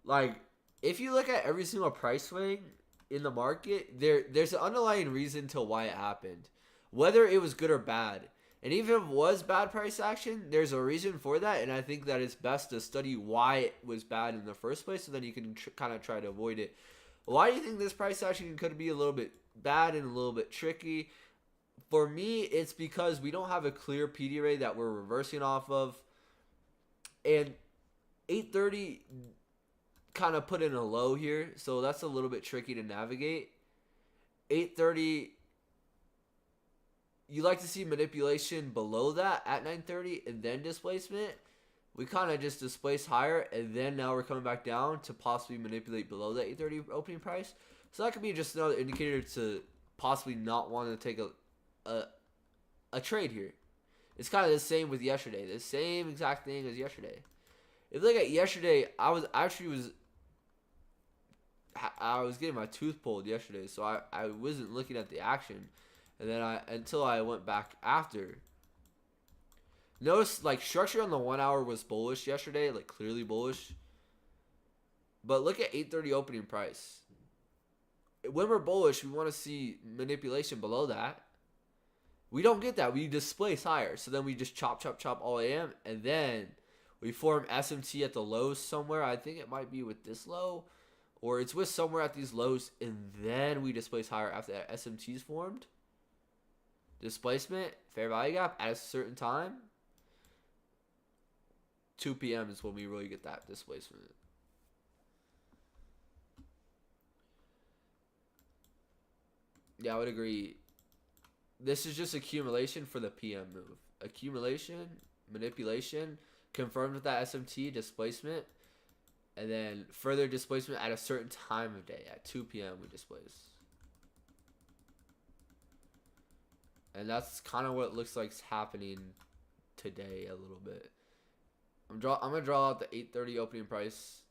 like if you look at every single price swing in the market, there's an underlying reason to why it happened, whether it was good or bad. And even if it was bad price action, there's a reason for that, and I think that it's best to study why it was bad in the first place, so then you can kind of try to avoid it. Why do you think this price action could be a little bit bad and a little bit tricky? For me, it's because we don't have a clear PD array that we're reversing off of, and 830 kind of put in a low here, so that's a little bit tricky to navigate. 830... You like to see manipulation below that at 9:30 and then displacement. We kind of just displaced higher, and then now we're coming back down to possibly manipulate below that 8:30 opening price. So that could be just another indicator to possibly not want to take a trade here. It's kind of the same with yesterday. The same exact thing as yesterday. If you look at yesterday, I was getting my tooth pulled yesterday, so I wasn't looking at the action. And then until I went back after. Notice like structure on the 1 hour was bullish yesterday, like clearly bullish. But look at 8:30 opening price. When we're bullish, we want to see manipulation below that. We don't get that. We displace higher. So then we just chop, chop, chop all AM. And then we form SMT at the lows somewhere. I think it might be with this low. Or it's with somewhere at these lows. And then we displace higher after that SMT is formed. Displacement, fair value gap at a certain time. 2 p.m. is when we really get that displacement. Yeah, I would agree. This is just accumulation for the PM move. Accumulation, manipulation, confirmed with that SMT, displacement, and then further displacement at a certain time of day. At 2 p.m. we displace. And that's kind of what it looks like is happening today a little bit. I'm gonna draw out the 8:30 opening price.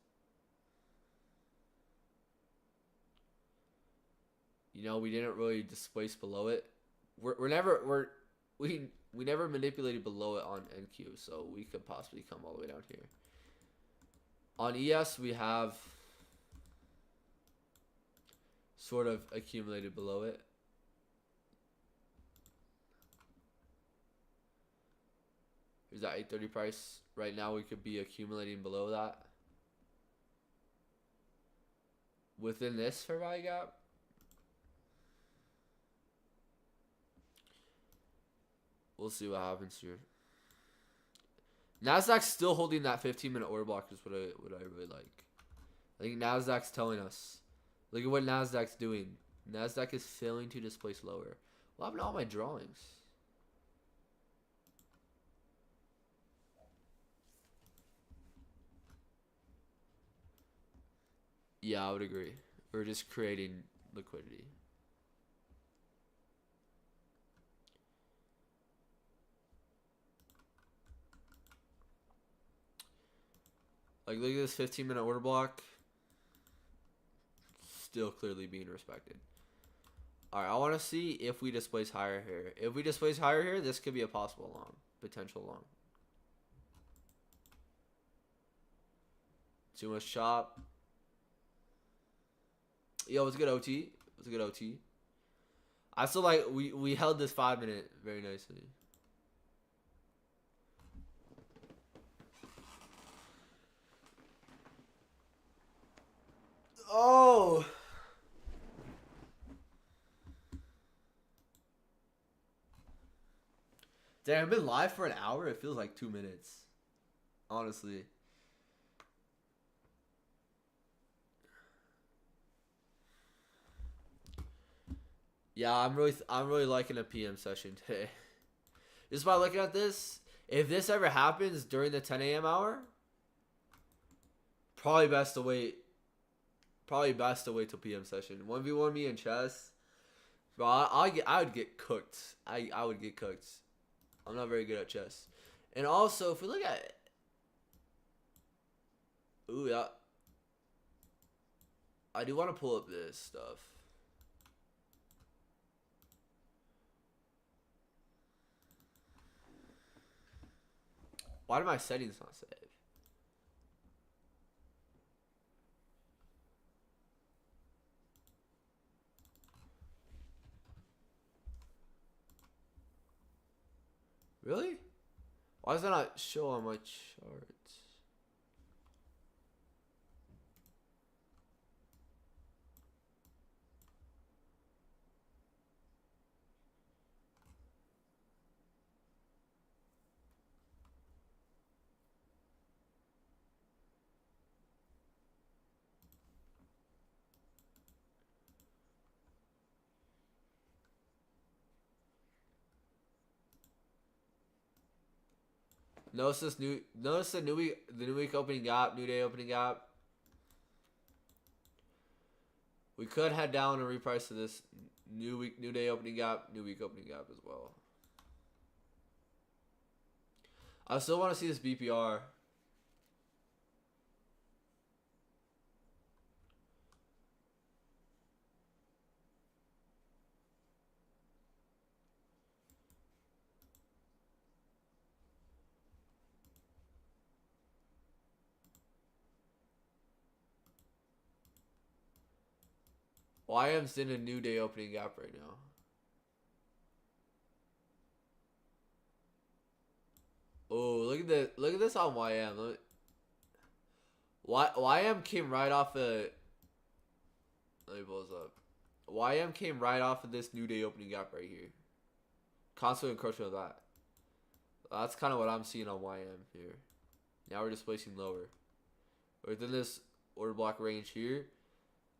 You know, we didn't really displace below it. We never manipulated below it on NQ, so we could possibly come all the way down here. On ES, we have sort of accumulated below it. Here's that 8:30 price. Right now, we could be accumulating below that. Within this fair value gap. We'll see what happens here. Nasdaq's still holding that 15-minute order block is what I really like. I think Nasdaq's telling us. Look at what Nasdaq's doing. Nasdaq is failing to displace lower. What happened to all my drawings? Yeah, I would agree. We're just creating liquidity. Like, look at this 15-minute order block. Still clearly being respected. Alright, I want to see if we displace higher here. If we displace higher here, this could be a possible long. Potential long. Too much chop. Yo, it's a good OT. It was a good OT. I still like, we held this 5-minute very nicely. Oh! Damn, I've been live for an hour. It feels like 2 minutes. Honestly. Yeah, I'm really liking a PM session today. Just by looking at this, if this ever happens during the 10 a.m. hour, probably best to wait. Probably best to wait till PM session. 1v1 me in chess. Bro, I would get cooked. I would get cooked. I'm not very good at chess. And also, if we look at it. Ooh, yeah. I do want to pull up this stuff. Why do my settings not save? Really? Why does that not show on my charts? Notice the new week opening gap, new day opening gap. We could head down and reprice to this new day opening gap, new week opening gap as well. I still want to see this BPR. YM's in a new day opening gap right now. Oh, look at this! Look at this on YM. YM came right off the. Let me pull this up. YM came right off of this new day opening gap right here. Constant encroachment of that. That's kind of what I'm seeing on YM here. Now we're just placing lower. Within this order block range here.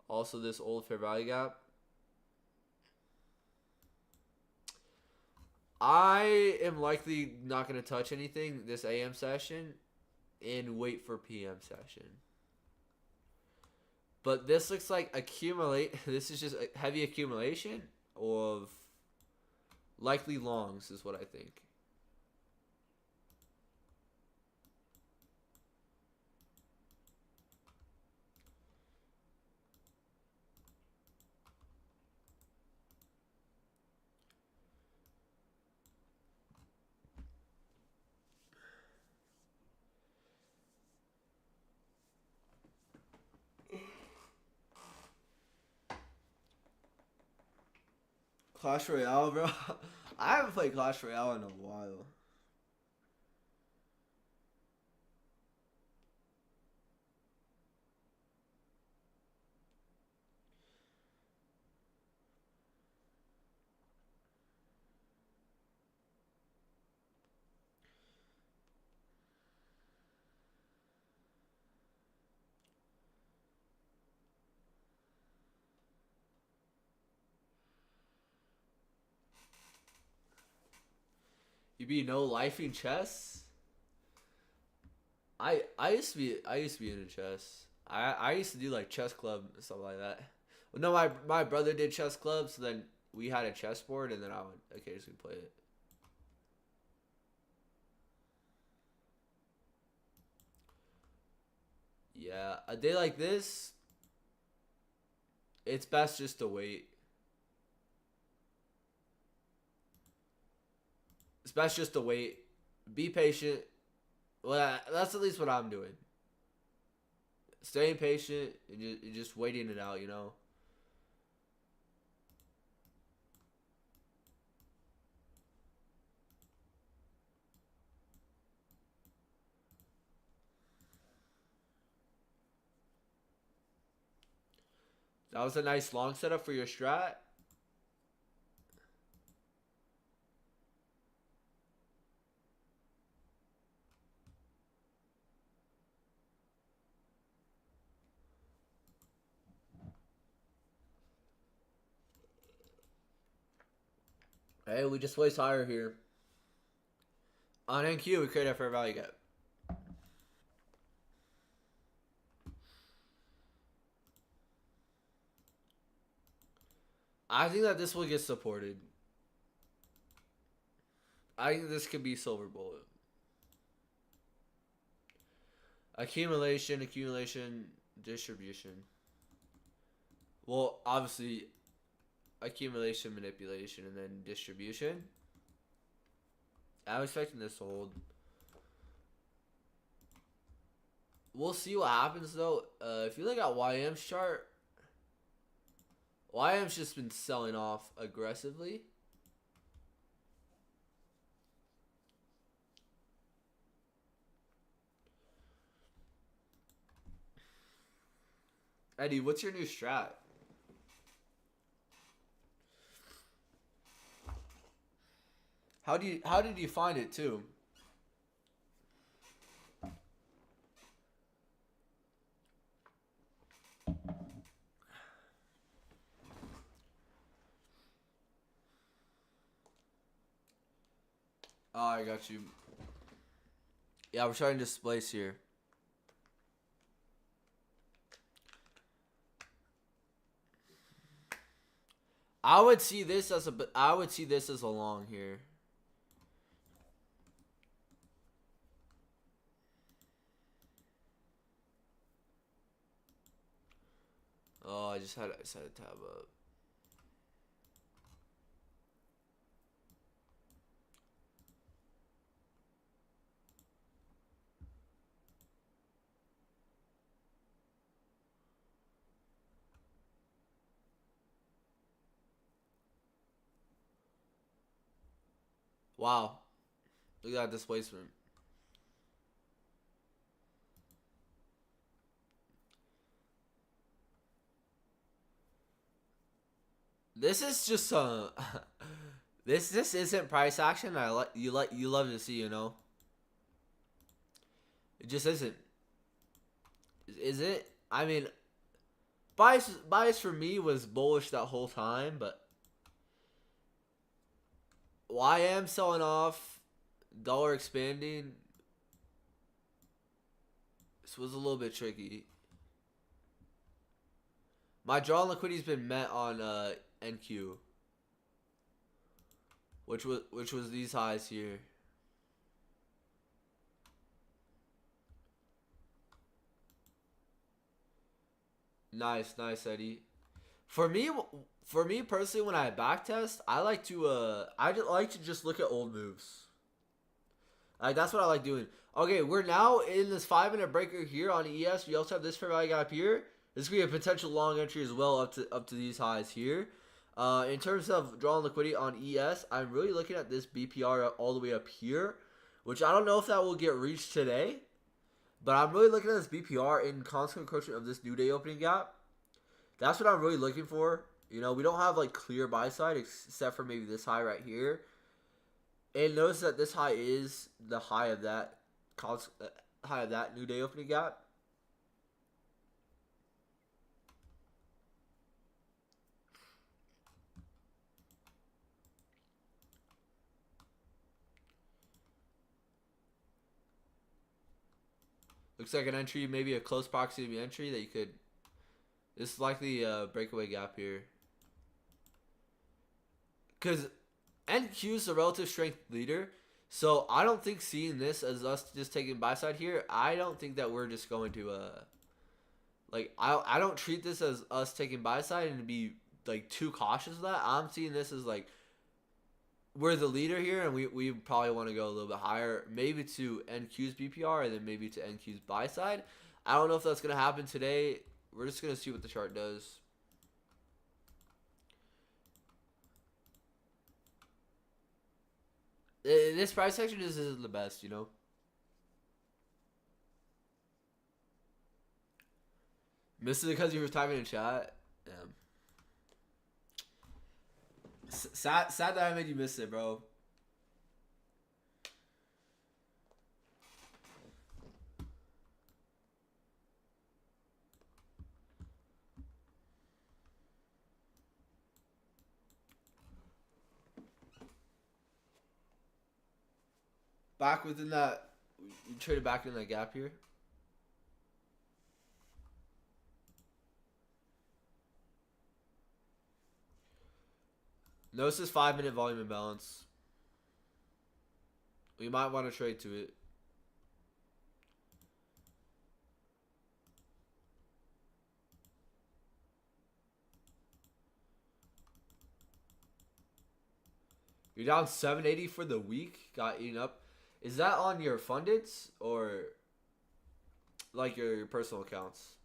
Also this old fair value gap. I am likely not going to touch anything this AM session and wait for PM session. But this looks like this is just a heavy accumulation of likely longs is what I think. Clash Royale, bro. I haven't played Clash Royale in a while. You be no lifing chess? I used to be into chess. I used to do like chess club and stuff like that. Well, no, my brother did chess club, so then we had a chessboard, and then I would occasionally play it. Yeah, a day like this, it's best just to wait. It's best just to wait. Be patient. Well, that's at least what I'm doing. Staying patient and just waiting it out, you know? That was a nice long setup for your strat. Hey, we just placed higher here. On NQ, we create a fair value gap. I think that this will get supported. I think this could be silver bullet. Accumulation, distribution. Well, obviously, accumulation, manipulation, and then distribution. I'm expecting this to hold. We'll see what happens though. If you look at YM's chart, YM's just been selling off aggressively. Eddie, what's your new strat? How did you find it too? Oh, I got you. Yeah, we're trying to displace here. I would see this as a long here. Oh, I just had to tab up. Wow. Look at that displacement. This is just this isn't price action. You love to see, you know. It just isn't. Is it? I mean, bias for me was bullish that whole time, but YM selling off, dollar expanding. This was a little bit tricky. My draw on liquidity's been met on NQ, which was these highs here. Nice, nice, Eddie. For me, for me personally, when I back test, I just like to just look at old moves. Like that's what I like doing. Okay, we're now in this 5 minute breaker here on ES. We also have this fair value gap here. This could be a potential long entry as well up to these highs here. In terms of drawing liquidity on ES, I'm really looking at this BPR all the way up here, which I don't know if that will get reached today. But I'm really looking at this BPR in constant encroachment of this new day opening gap. That's what I'm really looking for. You know, we don't have like clear buy side except for maybe this high right here. And notice that this high is the high of that new day opening gap. Looks like an entry, maybe a close proximity entry that you could. This is likely a breakaway gap here. Because NQ is the relative strength leader. So I don't think seeing this as us just taking buy side here, I don't think that we're just going to like I don't treat this as us taking buy side and to be like too cautious of that. I'm seeing this as like we're the leader here and we probably want to go a little bit higher, maybe to NQ's BPR and then maybe to NQ's buy side. I don't know if that's gonna happen today. We're just gonna see what the chart does. This price section just isn't the best, you know. Missed it because you were typing in chat. Damn. Sad that I made you miss it, bro. Back within that, you traded back in that gap here. Notice this 5 minute volume imbalance. We might want to trade to it. You're down 780 for the week. Got eaten up. Is that on your fundeds or like your personal accounts?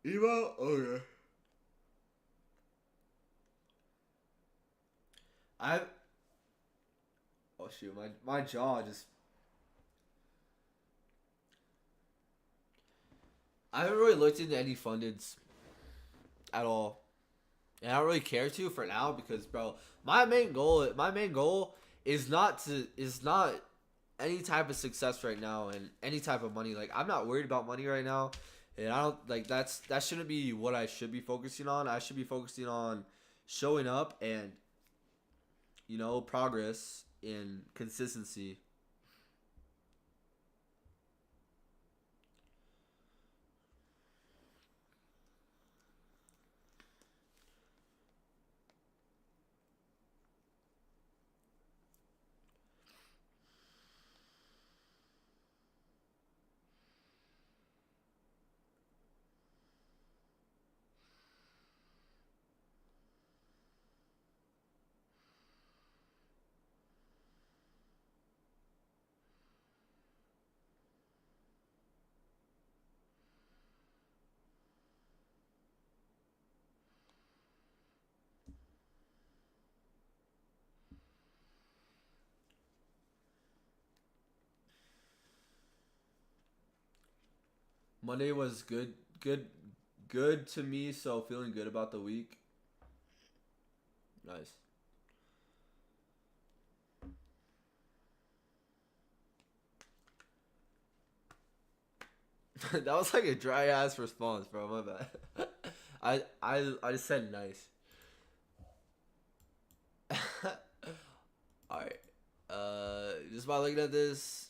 Emo? Okay. I. Oh shoot, my jaw just. I haven't really looked into any fundeds at all. And I don't really care to for now because, bro, my main goal is not any type of success right now and any type of money. Like I'm not worried about money right now, and I don't like that shouldn't be what I should be focusing on. I should be focusing on showing up and progress in consistency. Monday was good to me. So feeling good about the week. Nice. That was like a dry ass response, bro. My bad. I just said nice. All right. Just by looking at this,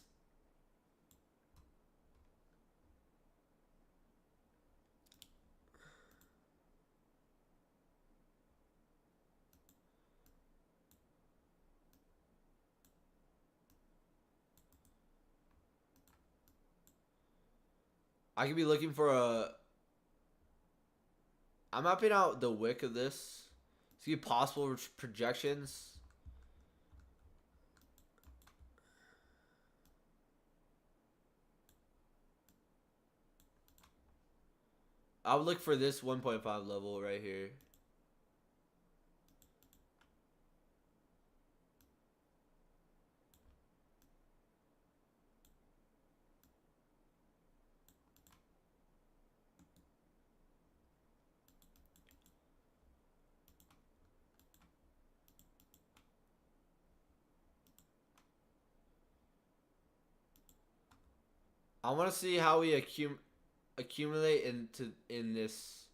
I could be looking for a. I'm mapping out the wick of this. See possible projections. I would look for this 1.5 level right here. I want to see how we accumulate in this.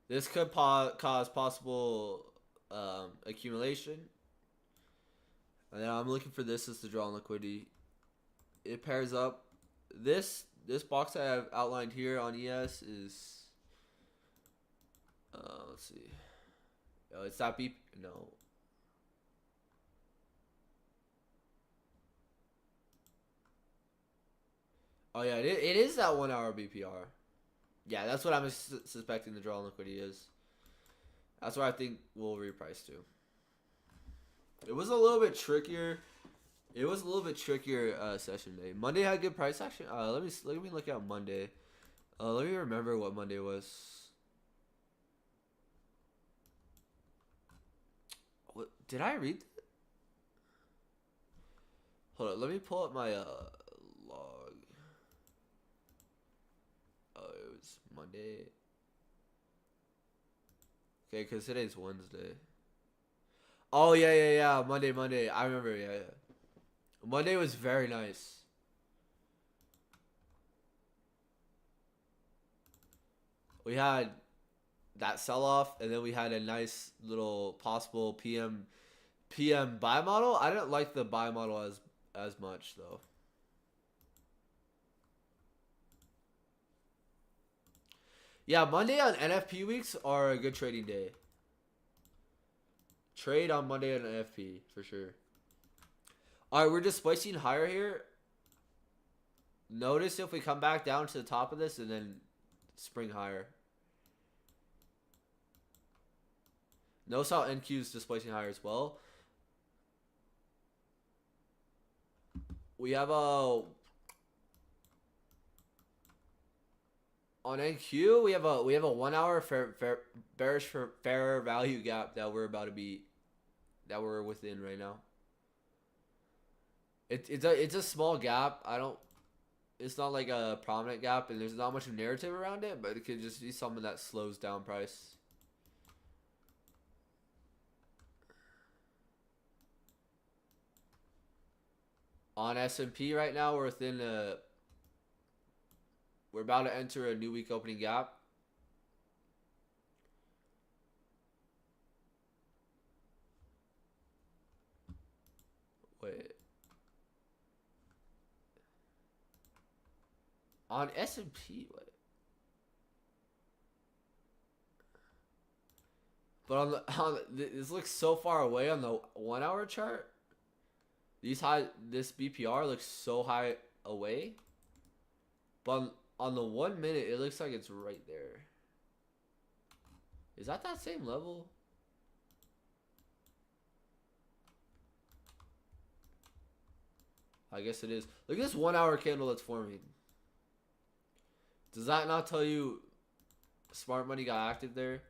This could cause possible accumulation. And then I'm looking for this as the draw on liquidity. It pairs up. This box I have outlined here on ES is. Let's see. Oh, it's that beep. No. Oh yeah, it is that 1 hour BPR. Yeah, that's what I'm suspecting the draw on liquidity is. That's what I think we'll reprice to. It was a little bit trickier. It was a little bit trickier session day. Monday had good price action. Let me look at Monday. Let me remember what Monday was. What did I read? Hold on, let me pull up my log. Oh, it was Monday. Okay, because today's Wednesday. Oh yeah. Monday. I remember. Yeah. Monday was very nice. We had that sell off, and then we had a nice little possible PM buy model. I didn't like the buy model as much though. Yeah, Monday on NFP weeks are a good trading day. Trade on Monday on NFP for sure. All right, we're displacing higher here. Notice if we come back down to the top of this and then spring higher. Notice how NQ is displacing higher as well. We have a on NQ we have a 1 hour bearish for fair value gap that we're about to be that we're within right now. It's a small gap. It's not like a prominent gap, and there's not much narrative around it, but it could just be something that slows down price. On S&P right now, we're about to enter a new week opening gap. Wait. On S&P, what? But this looks so far away on the 1 hour chart. This BPR looks so high away. But on the 1 minute, it looks like it's right there. Is that same level? I guess it is. Look at this 1 hour candle that's forming. Does that not tell you smart money got active there?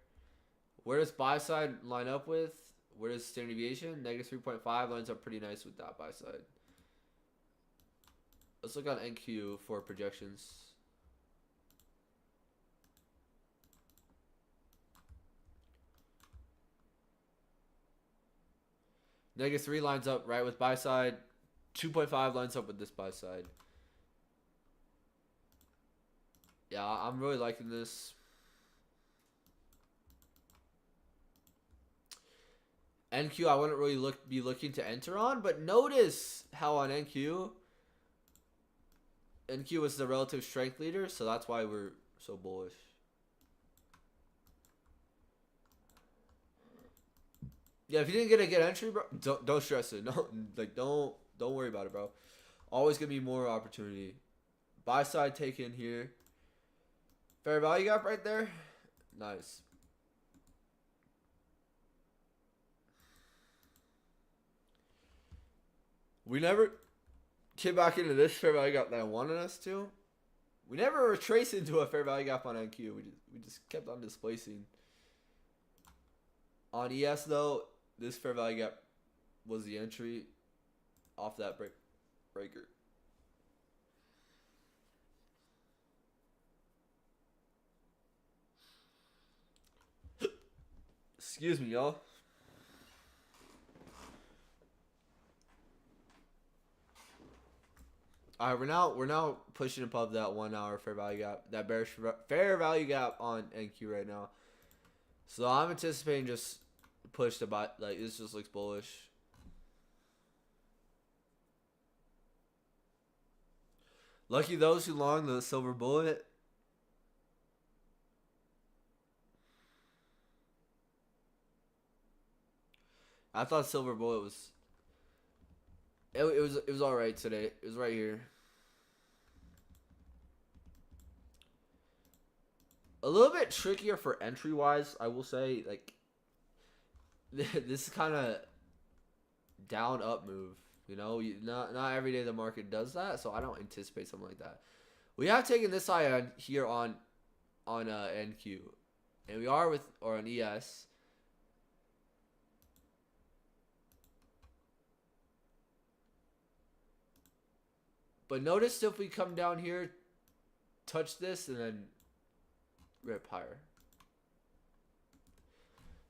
Where does buy side line up with? Where does standard deviation? Negative 3.5 lines up pretty nice with that buy side. Let's look on NQ for projections. Negative 3 lines up right with buy side. 2.5 lines up with this buy side. Yeah, I'm really liking this. NQ, I wouldn't really be looking to enter on, but notice how on NQ was the relative strength leader, so that's why we're so bullish. Yeah, if you didn't get a good entry, bro, don't stress it. No, like don't worry about it, bro. Always gonna be more opportunity. Buy side taken here. Fair value gap right there. Nice. We never came back into this fair value gap that I wanted us to. We never retraced into a fair value gap on NQ. We just kept on displacing. On ES though, this fair value gap was the entry off that breaker. Excuse me, y'all. All right, we're now pushing above that 1 hour fair value gap, that bearish fair value gap on NQ right now. So I'm anticipating just push to buy. Like this just looks bullish. Lucky those who long the silver bullet. I thought silver bullet was. It was all right today. It was right here. A little bit trickier for entry wise, I will say. Like this kind of down up move. You know, not every day the market does that, so I don't anticipate something like that. We have taken this eye on here on NQ, and we are with or on ES. But notice if we come down here, touch this, and then rip higher.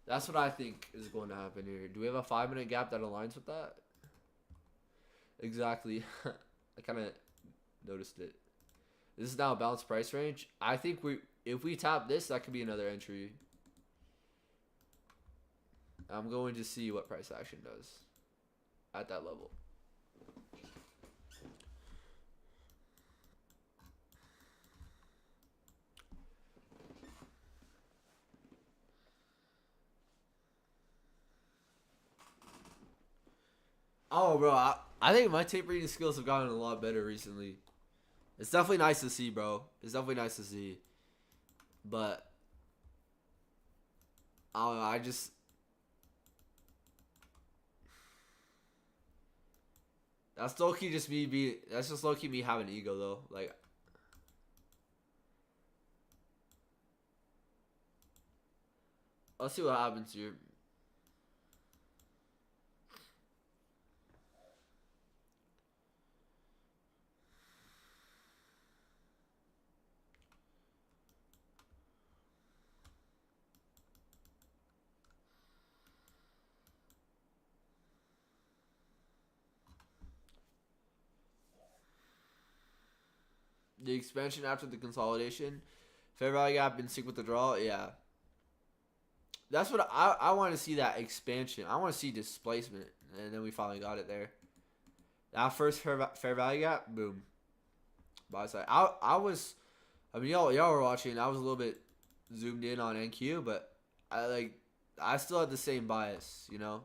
That's what I think is going to happen here. Do we have a 5-minute gap that aligns with that? Exactly. I kind of noticed it. This is now a balanced price range. I think if we tap this, that could be another entry. I'm going to see what price action does at that level. Oh, bro, I think my tape reading skills have gotten a lot better recently. It's definitely nice to see, bro. It's definitely nice to see. But I don't know, I just that's low key just that's just low key me having ego though. Like let's see what happens here. The expansion after the consolidation. Fair value gap in sync with the draw. Yeah. That's what I want to see, that expansion. I want to see displacement. And then we finally got it there. That first fair value gap, boom. Buy side. I mean, y'all were watching. I was a little bit zoomed in on NQ, but I still had the same bias, you know?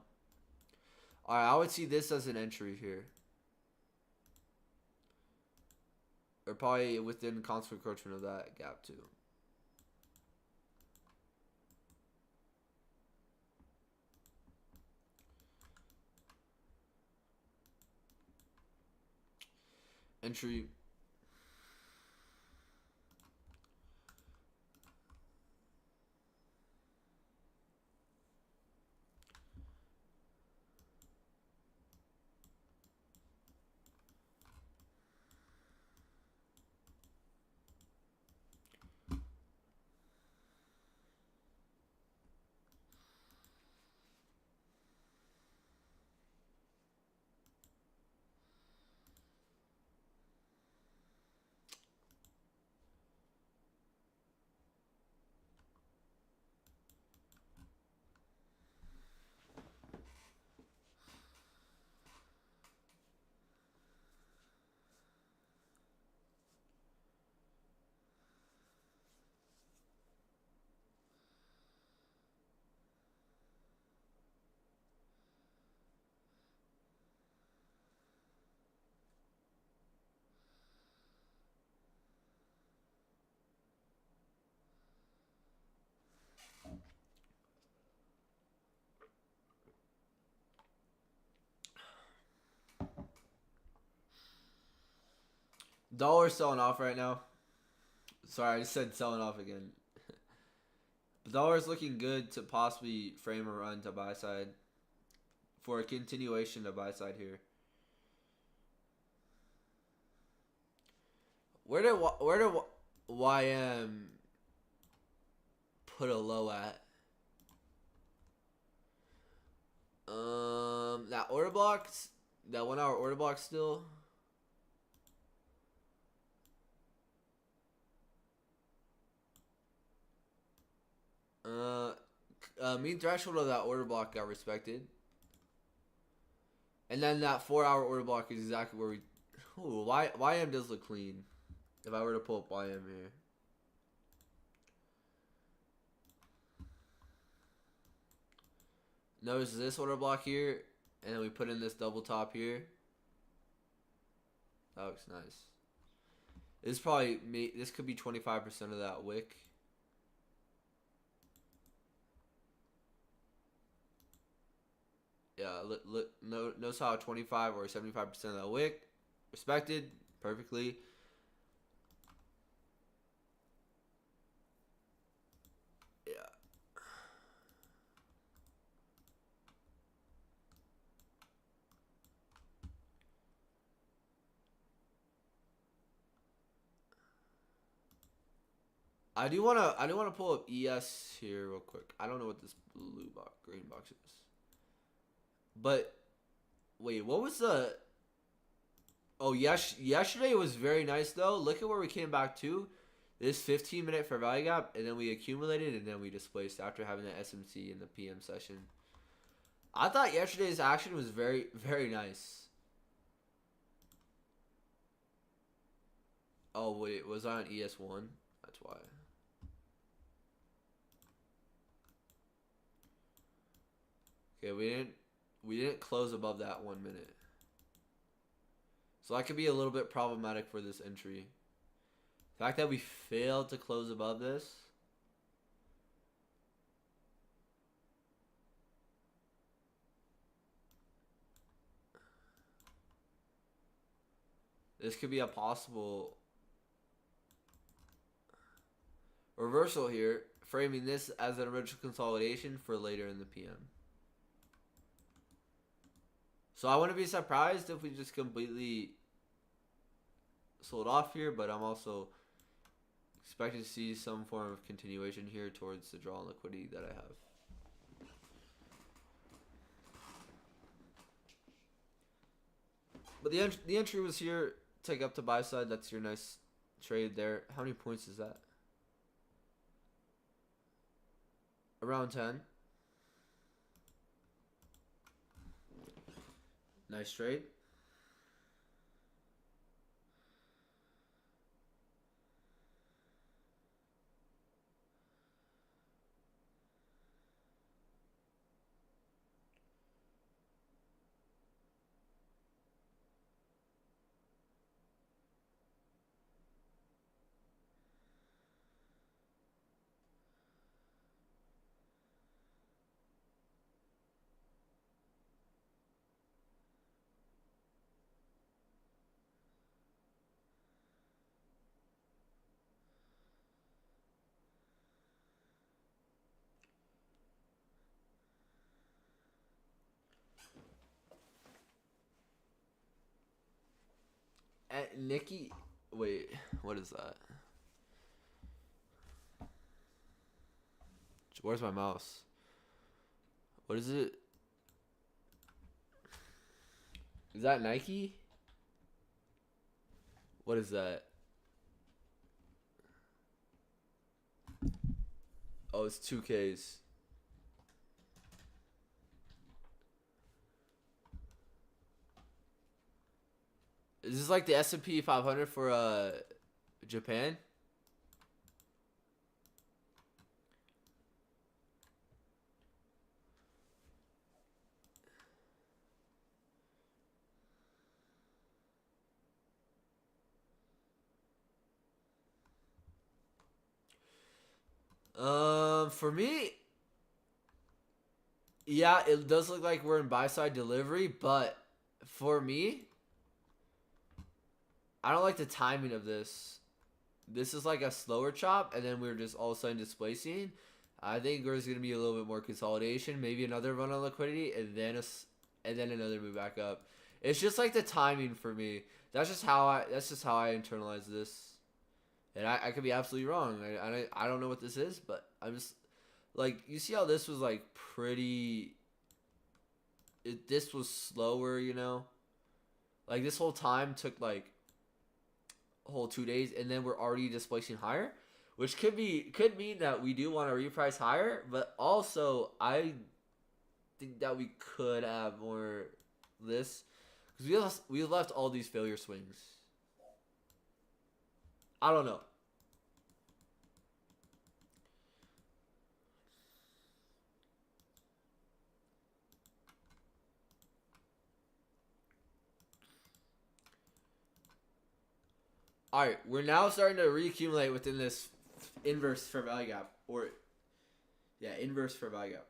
All right, I would see this as an entry here. Or probably within constant encroachment of that gap too. Entry. Dollar's selling off right now. Sorry, I just said selling off again. The dollar's looking good to possibly frame a run to buy side for a continuation to buy side here. Where did YM put a low at? That order blocks, that 1 hour order block still. Mean threshold of that order block got respected. And then that 4 hour order block is exactly where we. Ooh, YM does look clean. If I were to pull up YM here. Notice this order block here, and then we put in this double top here. That looks nice. This probably this could be 25% of that wick. Yeah, notice how 25 or 75% of that wick respected perfectly. Yeah. I do wanna pull up ES here real quick. I don't know what this blue box, green box is. But wait, what was the? Oh, yes, yesterday was very nice though. Look at where we came back to. This 15-minute fair value gap, and then we accumulated, and then we displaced after having the SMC in the PM session. I thought yesterday's action was very, very nice. Oh wait, was I on ES1? That's why. Okay, we didn't close above that 1 minute. So that could be a little bit problematic for this entry. The fact that we failed to close above this. This could be a possible reversal here, framing this as an original consolidation for later in the PM. So I wouldn't be surprised if we just completely sold off here, but I'm also expecting to see some form of continuation here towards the draw on liquidity that I have. But the entry was here. Take up to buy side. That's your nice trade there. How many points is that? Around 10. Nice trade. Nikki, wait, what is that? Where's my mouse? What is it? Is that Nike? What is that? Oh, it's 2Ks. Is this like the S&P 500 for Japan? For me, yeah, it does look like we're in buy side delivery, but for me, I don't like the timing of this. This is like a slower chop, and then we're just all of a sudden displacing. I think there's going to be a little bit more consolidation, maybe another run on liquidity, and then another move back up. It's just like the timing for me. That's just how I internalize this, and I could be absolutely wrong. I don't know what this is, but I'm just like, you see how this was like pretty. This was slower, you know. Like this whole time took like a whole 2 days, and then we're already displacing higher, which could mean that we do want to reprice higher, but also I think that we could have more this because we left all these failure swings. I don't know. All right, we're now starting to reaccumulate within this inverse fair value gap, or yeah, inverse fair value gap.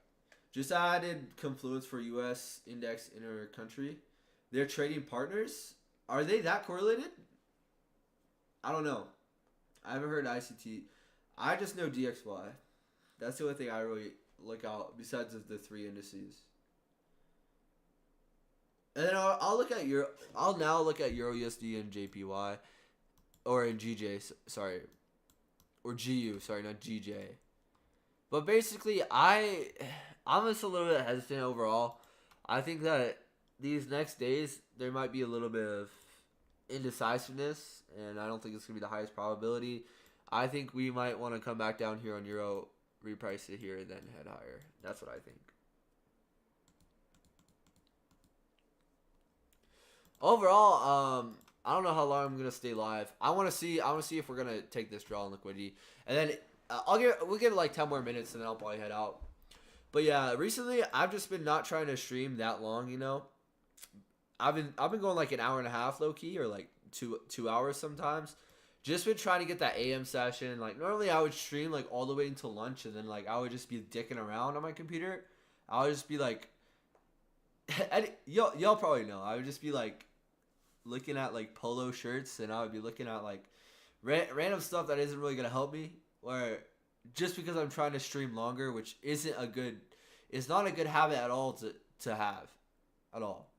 Just added confluence for U.S. index inter country. They're trading partners. Are they that correlated? I don't know. I haven't heard ICT. I just know DXY. That's the only thing I really look out besides of the three indices. And then I'll look at Euro. I'll now look at Euro USD and JPY, or in GJ. Sorry, or GU. Sorry, not GJ. But basically, I'm just a little bit hesitant overall. I think that these next days there might be a little bit of indecisiveness, and I don't think it's gonna be the highest probability. I think we might want to come back down here on Euro, reprice it here, and then head higher. That's what I think. Overall, I don't know how long I'm gonna stay live. I want to see if we're gonna take this draw on liquidity, and then we'll give it like 10 more minutes, and then I'll probably head out. But yeah, recently I've just been not trying to stream that long. You know, I've been going like an hour and a half low key, or like 2 hours sometimes. Just been trying to get that AM session. Like normally I would stream like all the way until lunch, and then like I would just be dicking around on my computer. I would just be like, y'all probably know. I would just be like looking at like polo shirts, and I would be looking at like random stuff that isn't really gonna help me, or just because I'm trying to stream longer, which it's not a good habit at all to have, at all.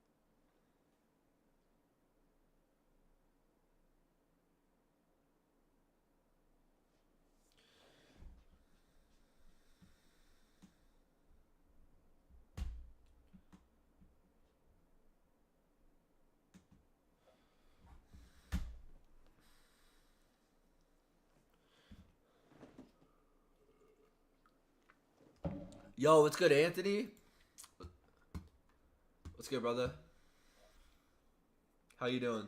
Yo, what's good, Anthony? What's good, brother? How you doing?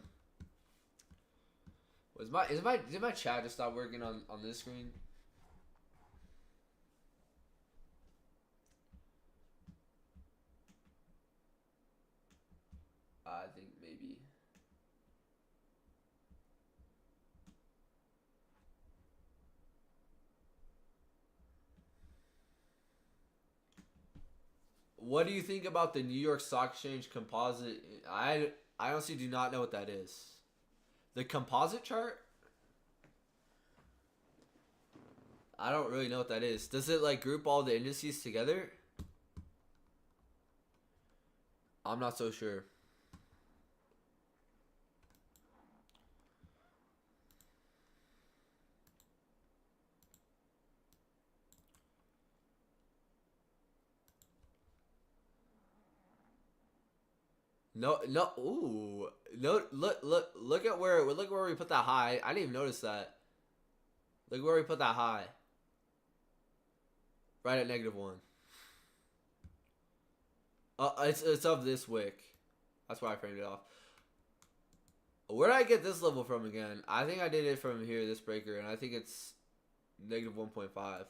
Did my chat just stop working on this screen? I think maybe. What do you think about the New York Stock Exchange composite? I honestly do not know what that is. The composite chart? I don't really know what that is. Does it like group all the indices together? I'm not so sure. No, no, ooh, no. Look at where we put that high. I didn't even notice that. Look where we put that high. Right at -1. It's of this wick. That's why I framed it off. Where did I get this level from again? I think I did it from here, this breaker, and I think it's -1.5.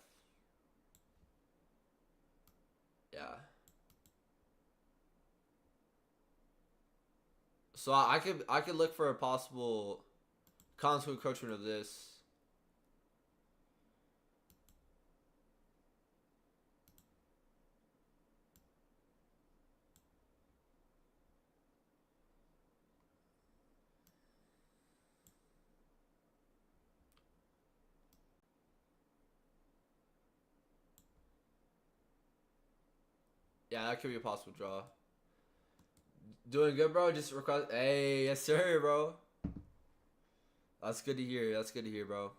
Yeah. So I could look for a possible constant encroachment of this. Yeah, that could be a possible draw. Doing good, bro. Just request. Hey, yes, sir, bro. That's good to hear. That's good to hear, bro.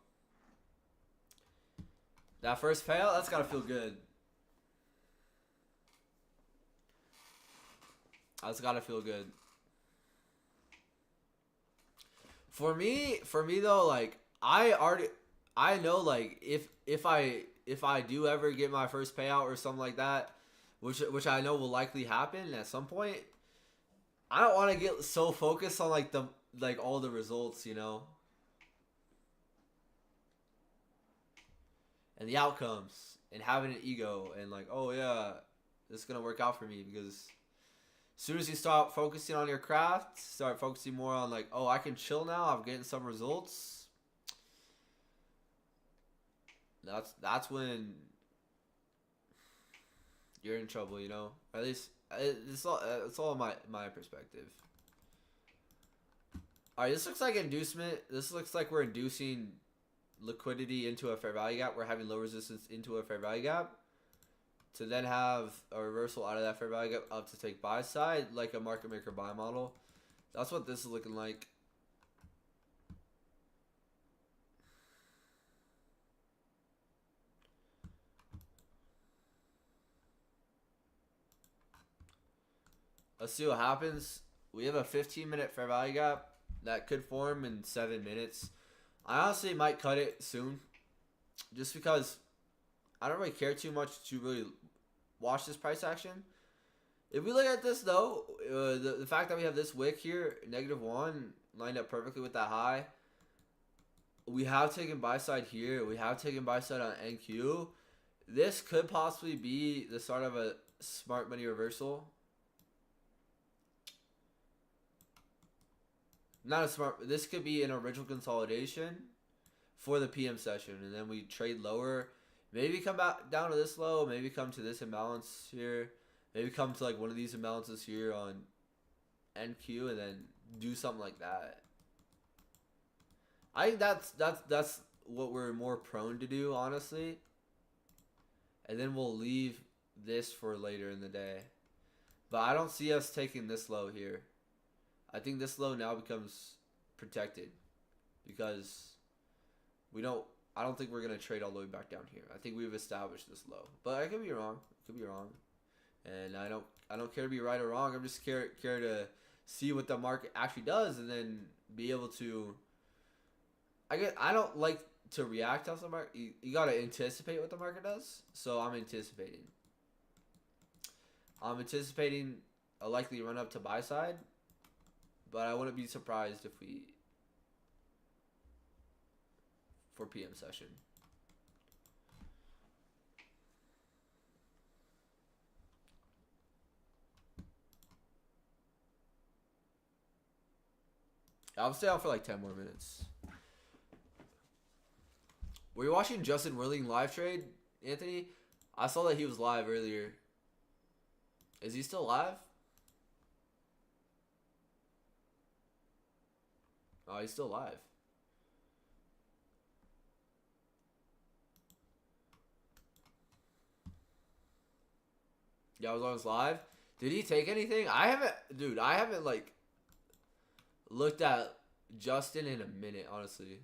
That first payout, that's gotta feel good. That's gotta feel good. For me though, like I know like if I do ever get my first payout or something like that, which I know will likely happen at some point. I don't want to get so focused on like the like all the results, and the outcomes and having an ego and like, oh yeah, this is gonna work out for me because as soon as you start focusing on your craft, start focusing more on like, oh, I can chill now. I'm getting some results. That's when you're in trouble, Or at least it's all my perspective. All right, this looks like inducement. This looks like we're inducing liquidity into a fair value gap. We're having low resistance into a fair value gap to then have a reversal out of that fair value gap up to take buy side like a market maker buy model. That's what this is looking like. Let's see what happens. We have a 15-minute fair value gap that could form in 7 minutes. I honestly might cut it soon just because I don't really care too much to really watch this price action. If we look at this though, the fact that we have this wick here, -1, lined up perfectly with that high. We have taken buy side here. We have taken buy side on NQ. This could possibly be the start of a smart money reversal. Not a smart. This could be an original consolidation for the PM session, and then we trade lower. Maybe come back down to this low. Maybe come to this imbalance here. Maybe come to like one of these imbalances here on NQ, and then do something like that. I think that's what we're more prone to do, honestly. And then we'll leave this for later in the day. But I don't see us taking this low here. I think this low now becomes protected because I don't think we're gonna trade all the way back down here. I think we've established this low, but I could be wrong. And I don't care to be right or wrong. I'm just care to see what the market actually does and then be able to. I don't like to react to the market. You gotta anticipate what the market does. So I'm anticipating. I'm anticipating a likely run up to buy side. But I wouldn't be surprised if for PM session. I'll stay out for like 10 more minutes. Were you watching Justin Werling live trade, Anthony? I saw that he was live earlier. Is he still live? Oh, he's still live. Yeah, I was on his live. Did he take anything? I haven't like looked at Justin in a minute, honestly.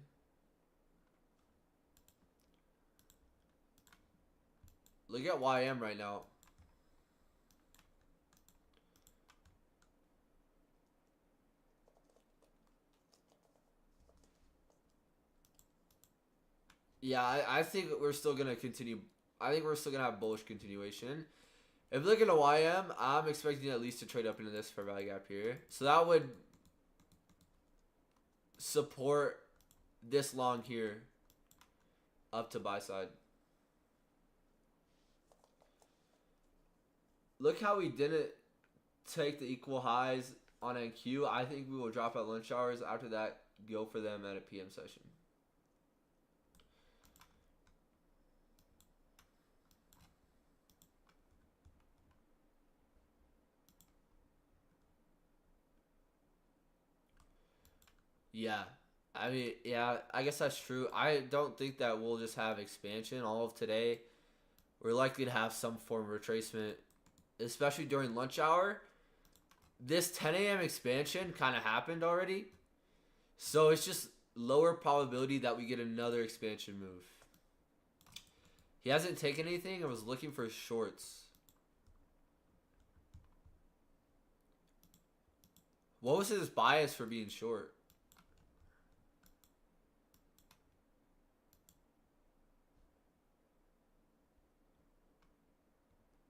Look at YM right now. Yeah, I think we're still gonna continue. I think we're still gonna have bullish continuation. If we look at a YM, I'm expecting at least to trade up into this fair value gap here. So that would support this long here up to buy side. Look how we didn't take the equal highs on NQ. I think we will drop at lunch hours. After that, go for them at a PM session. Yeah. I mean, yeah, I guess that's true. I don't think that we'll just have expansion all of today. We're likely to have some form of retracement especially during lunch hour, this 10 a.m. expansion kind of happened already. So it's just lower probability that we get another expansion move. He hasn't taken anything. I was looking for shorts. What was his bias for being short?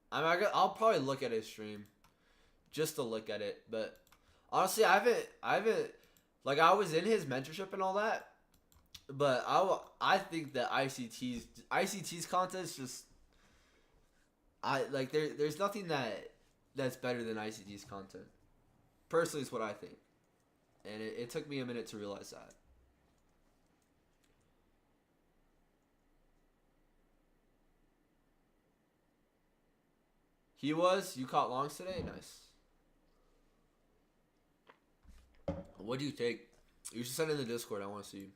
I'll probably look at his stream just to look at it. But honestly, I haven't, like I was in his mentorship and all that. But I think that ICT's content is just, there's nothing that's better than ICT's content. Personally, is what I think, and it took me a minute to realize that. You caught longs today? Nice. What do you take? You should send it in the Discord. I want to see.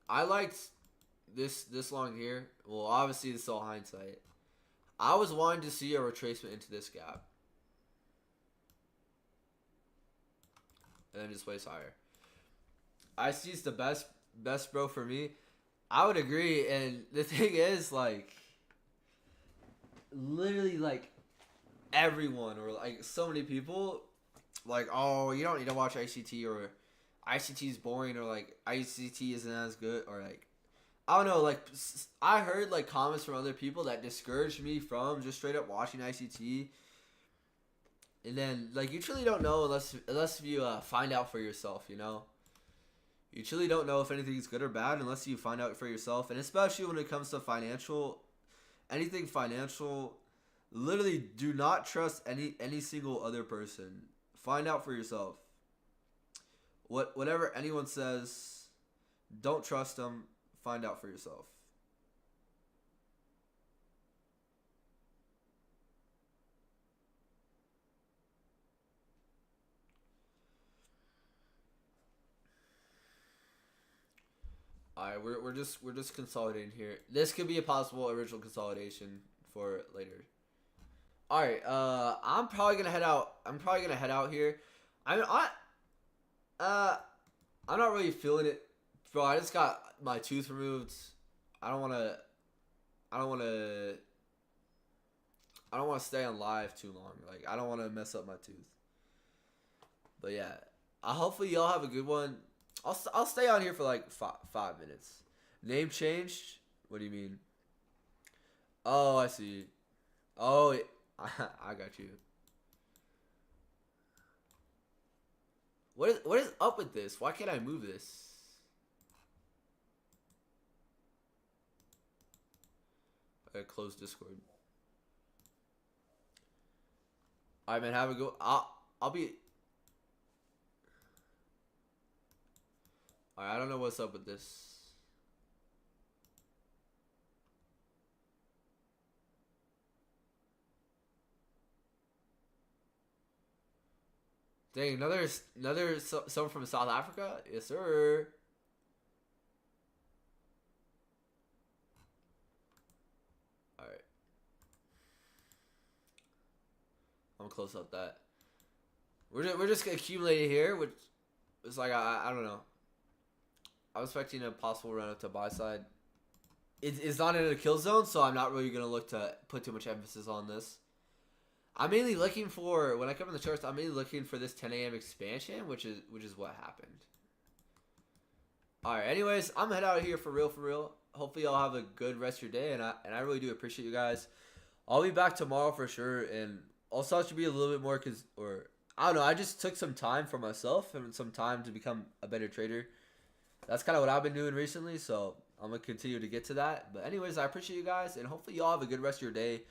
I liked this long here. Well, obviously, this is all hindsight. I was wanting to see a retracement into this gap. And then just place higher. I see it's the best bro for me. I would agree, and the thing is, like, literally, like, everyone or like so many people, like, oh, you don't need to watch ICT, or ICT is boring, or like ICT isn't as good, or like, I don't know, like, I heard like comments from other people that discouraged me from just straight up watching ICT. And then, like, you truly don't know unless you find out for yourself, you know? You truly don't know if anything's good or bad unless you find out for yourself. And especially when it comes to anything financial, literally do not trust any single other person. Find out for yourself. Whatever anyone says, don't trust them. Find out for yourself. Alright, we're just consolidating here. This could be a possible original consolidation for later. Alright, I'm probably gonna head out. Here. I'm not really feeling it, bro. I just got my tooth removed. I don't wanna stay on live too long. Like, I don't wanna mess up my tooth. But yeah, hopefully y'all have a good one. I'll stay on here for like 5 minutes. Name changed? What do you mean? Oh, I see. Oh, I got you. What is up with this? Why can't I move this? I gotta close Discord. Alright, man, have a go. I'll be. Alright, I don't know what's up with this. Dang, another someone from South Africa? Yes, sir. Alright. I'm gonna close up that. We're just accumulating here, which is like, I don't know. I was expecting a possible run up to buy side. It's not in a kill zone, so I'm not really gonna look to put too much emphasis on this. I'm mainly looking for, when I come in the charts, I'm mainly looking for this 10 a.m. expansion, which is what happened. Alright, anyways, I'm head out of here for real. Hopefully y'all have a good rest of your day, and I really do appreciate you guys. I'll be back tomorrow for sure, and also I should be a little bit more, I don't know, I just took some time for myself and some time to become a better trader. That's kind of what I've been doing recently, so I'm going to continue to get to that. But anyways, I appreciate you guys, and hopefully y'all have a good rest of your day.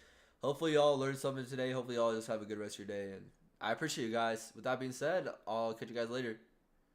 Hopefully y'all learned something today. Hopefully y'all just have a good rest of your day, and I appreciate you guys. With that being said, I'll catch you guys later.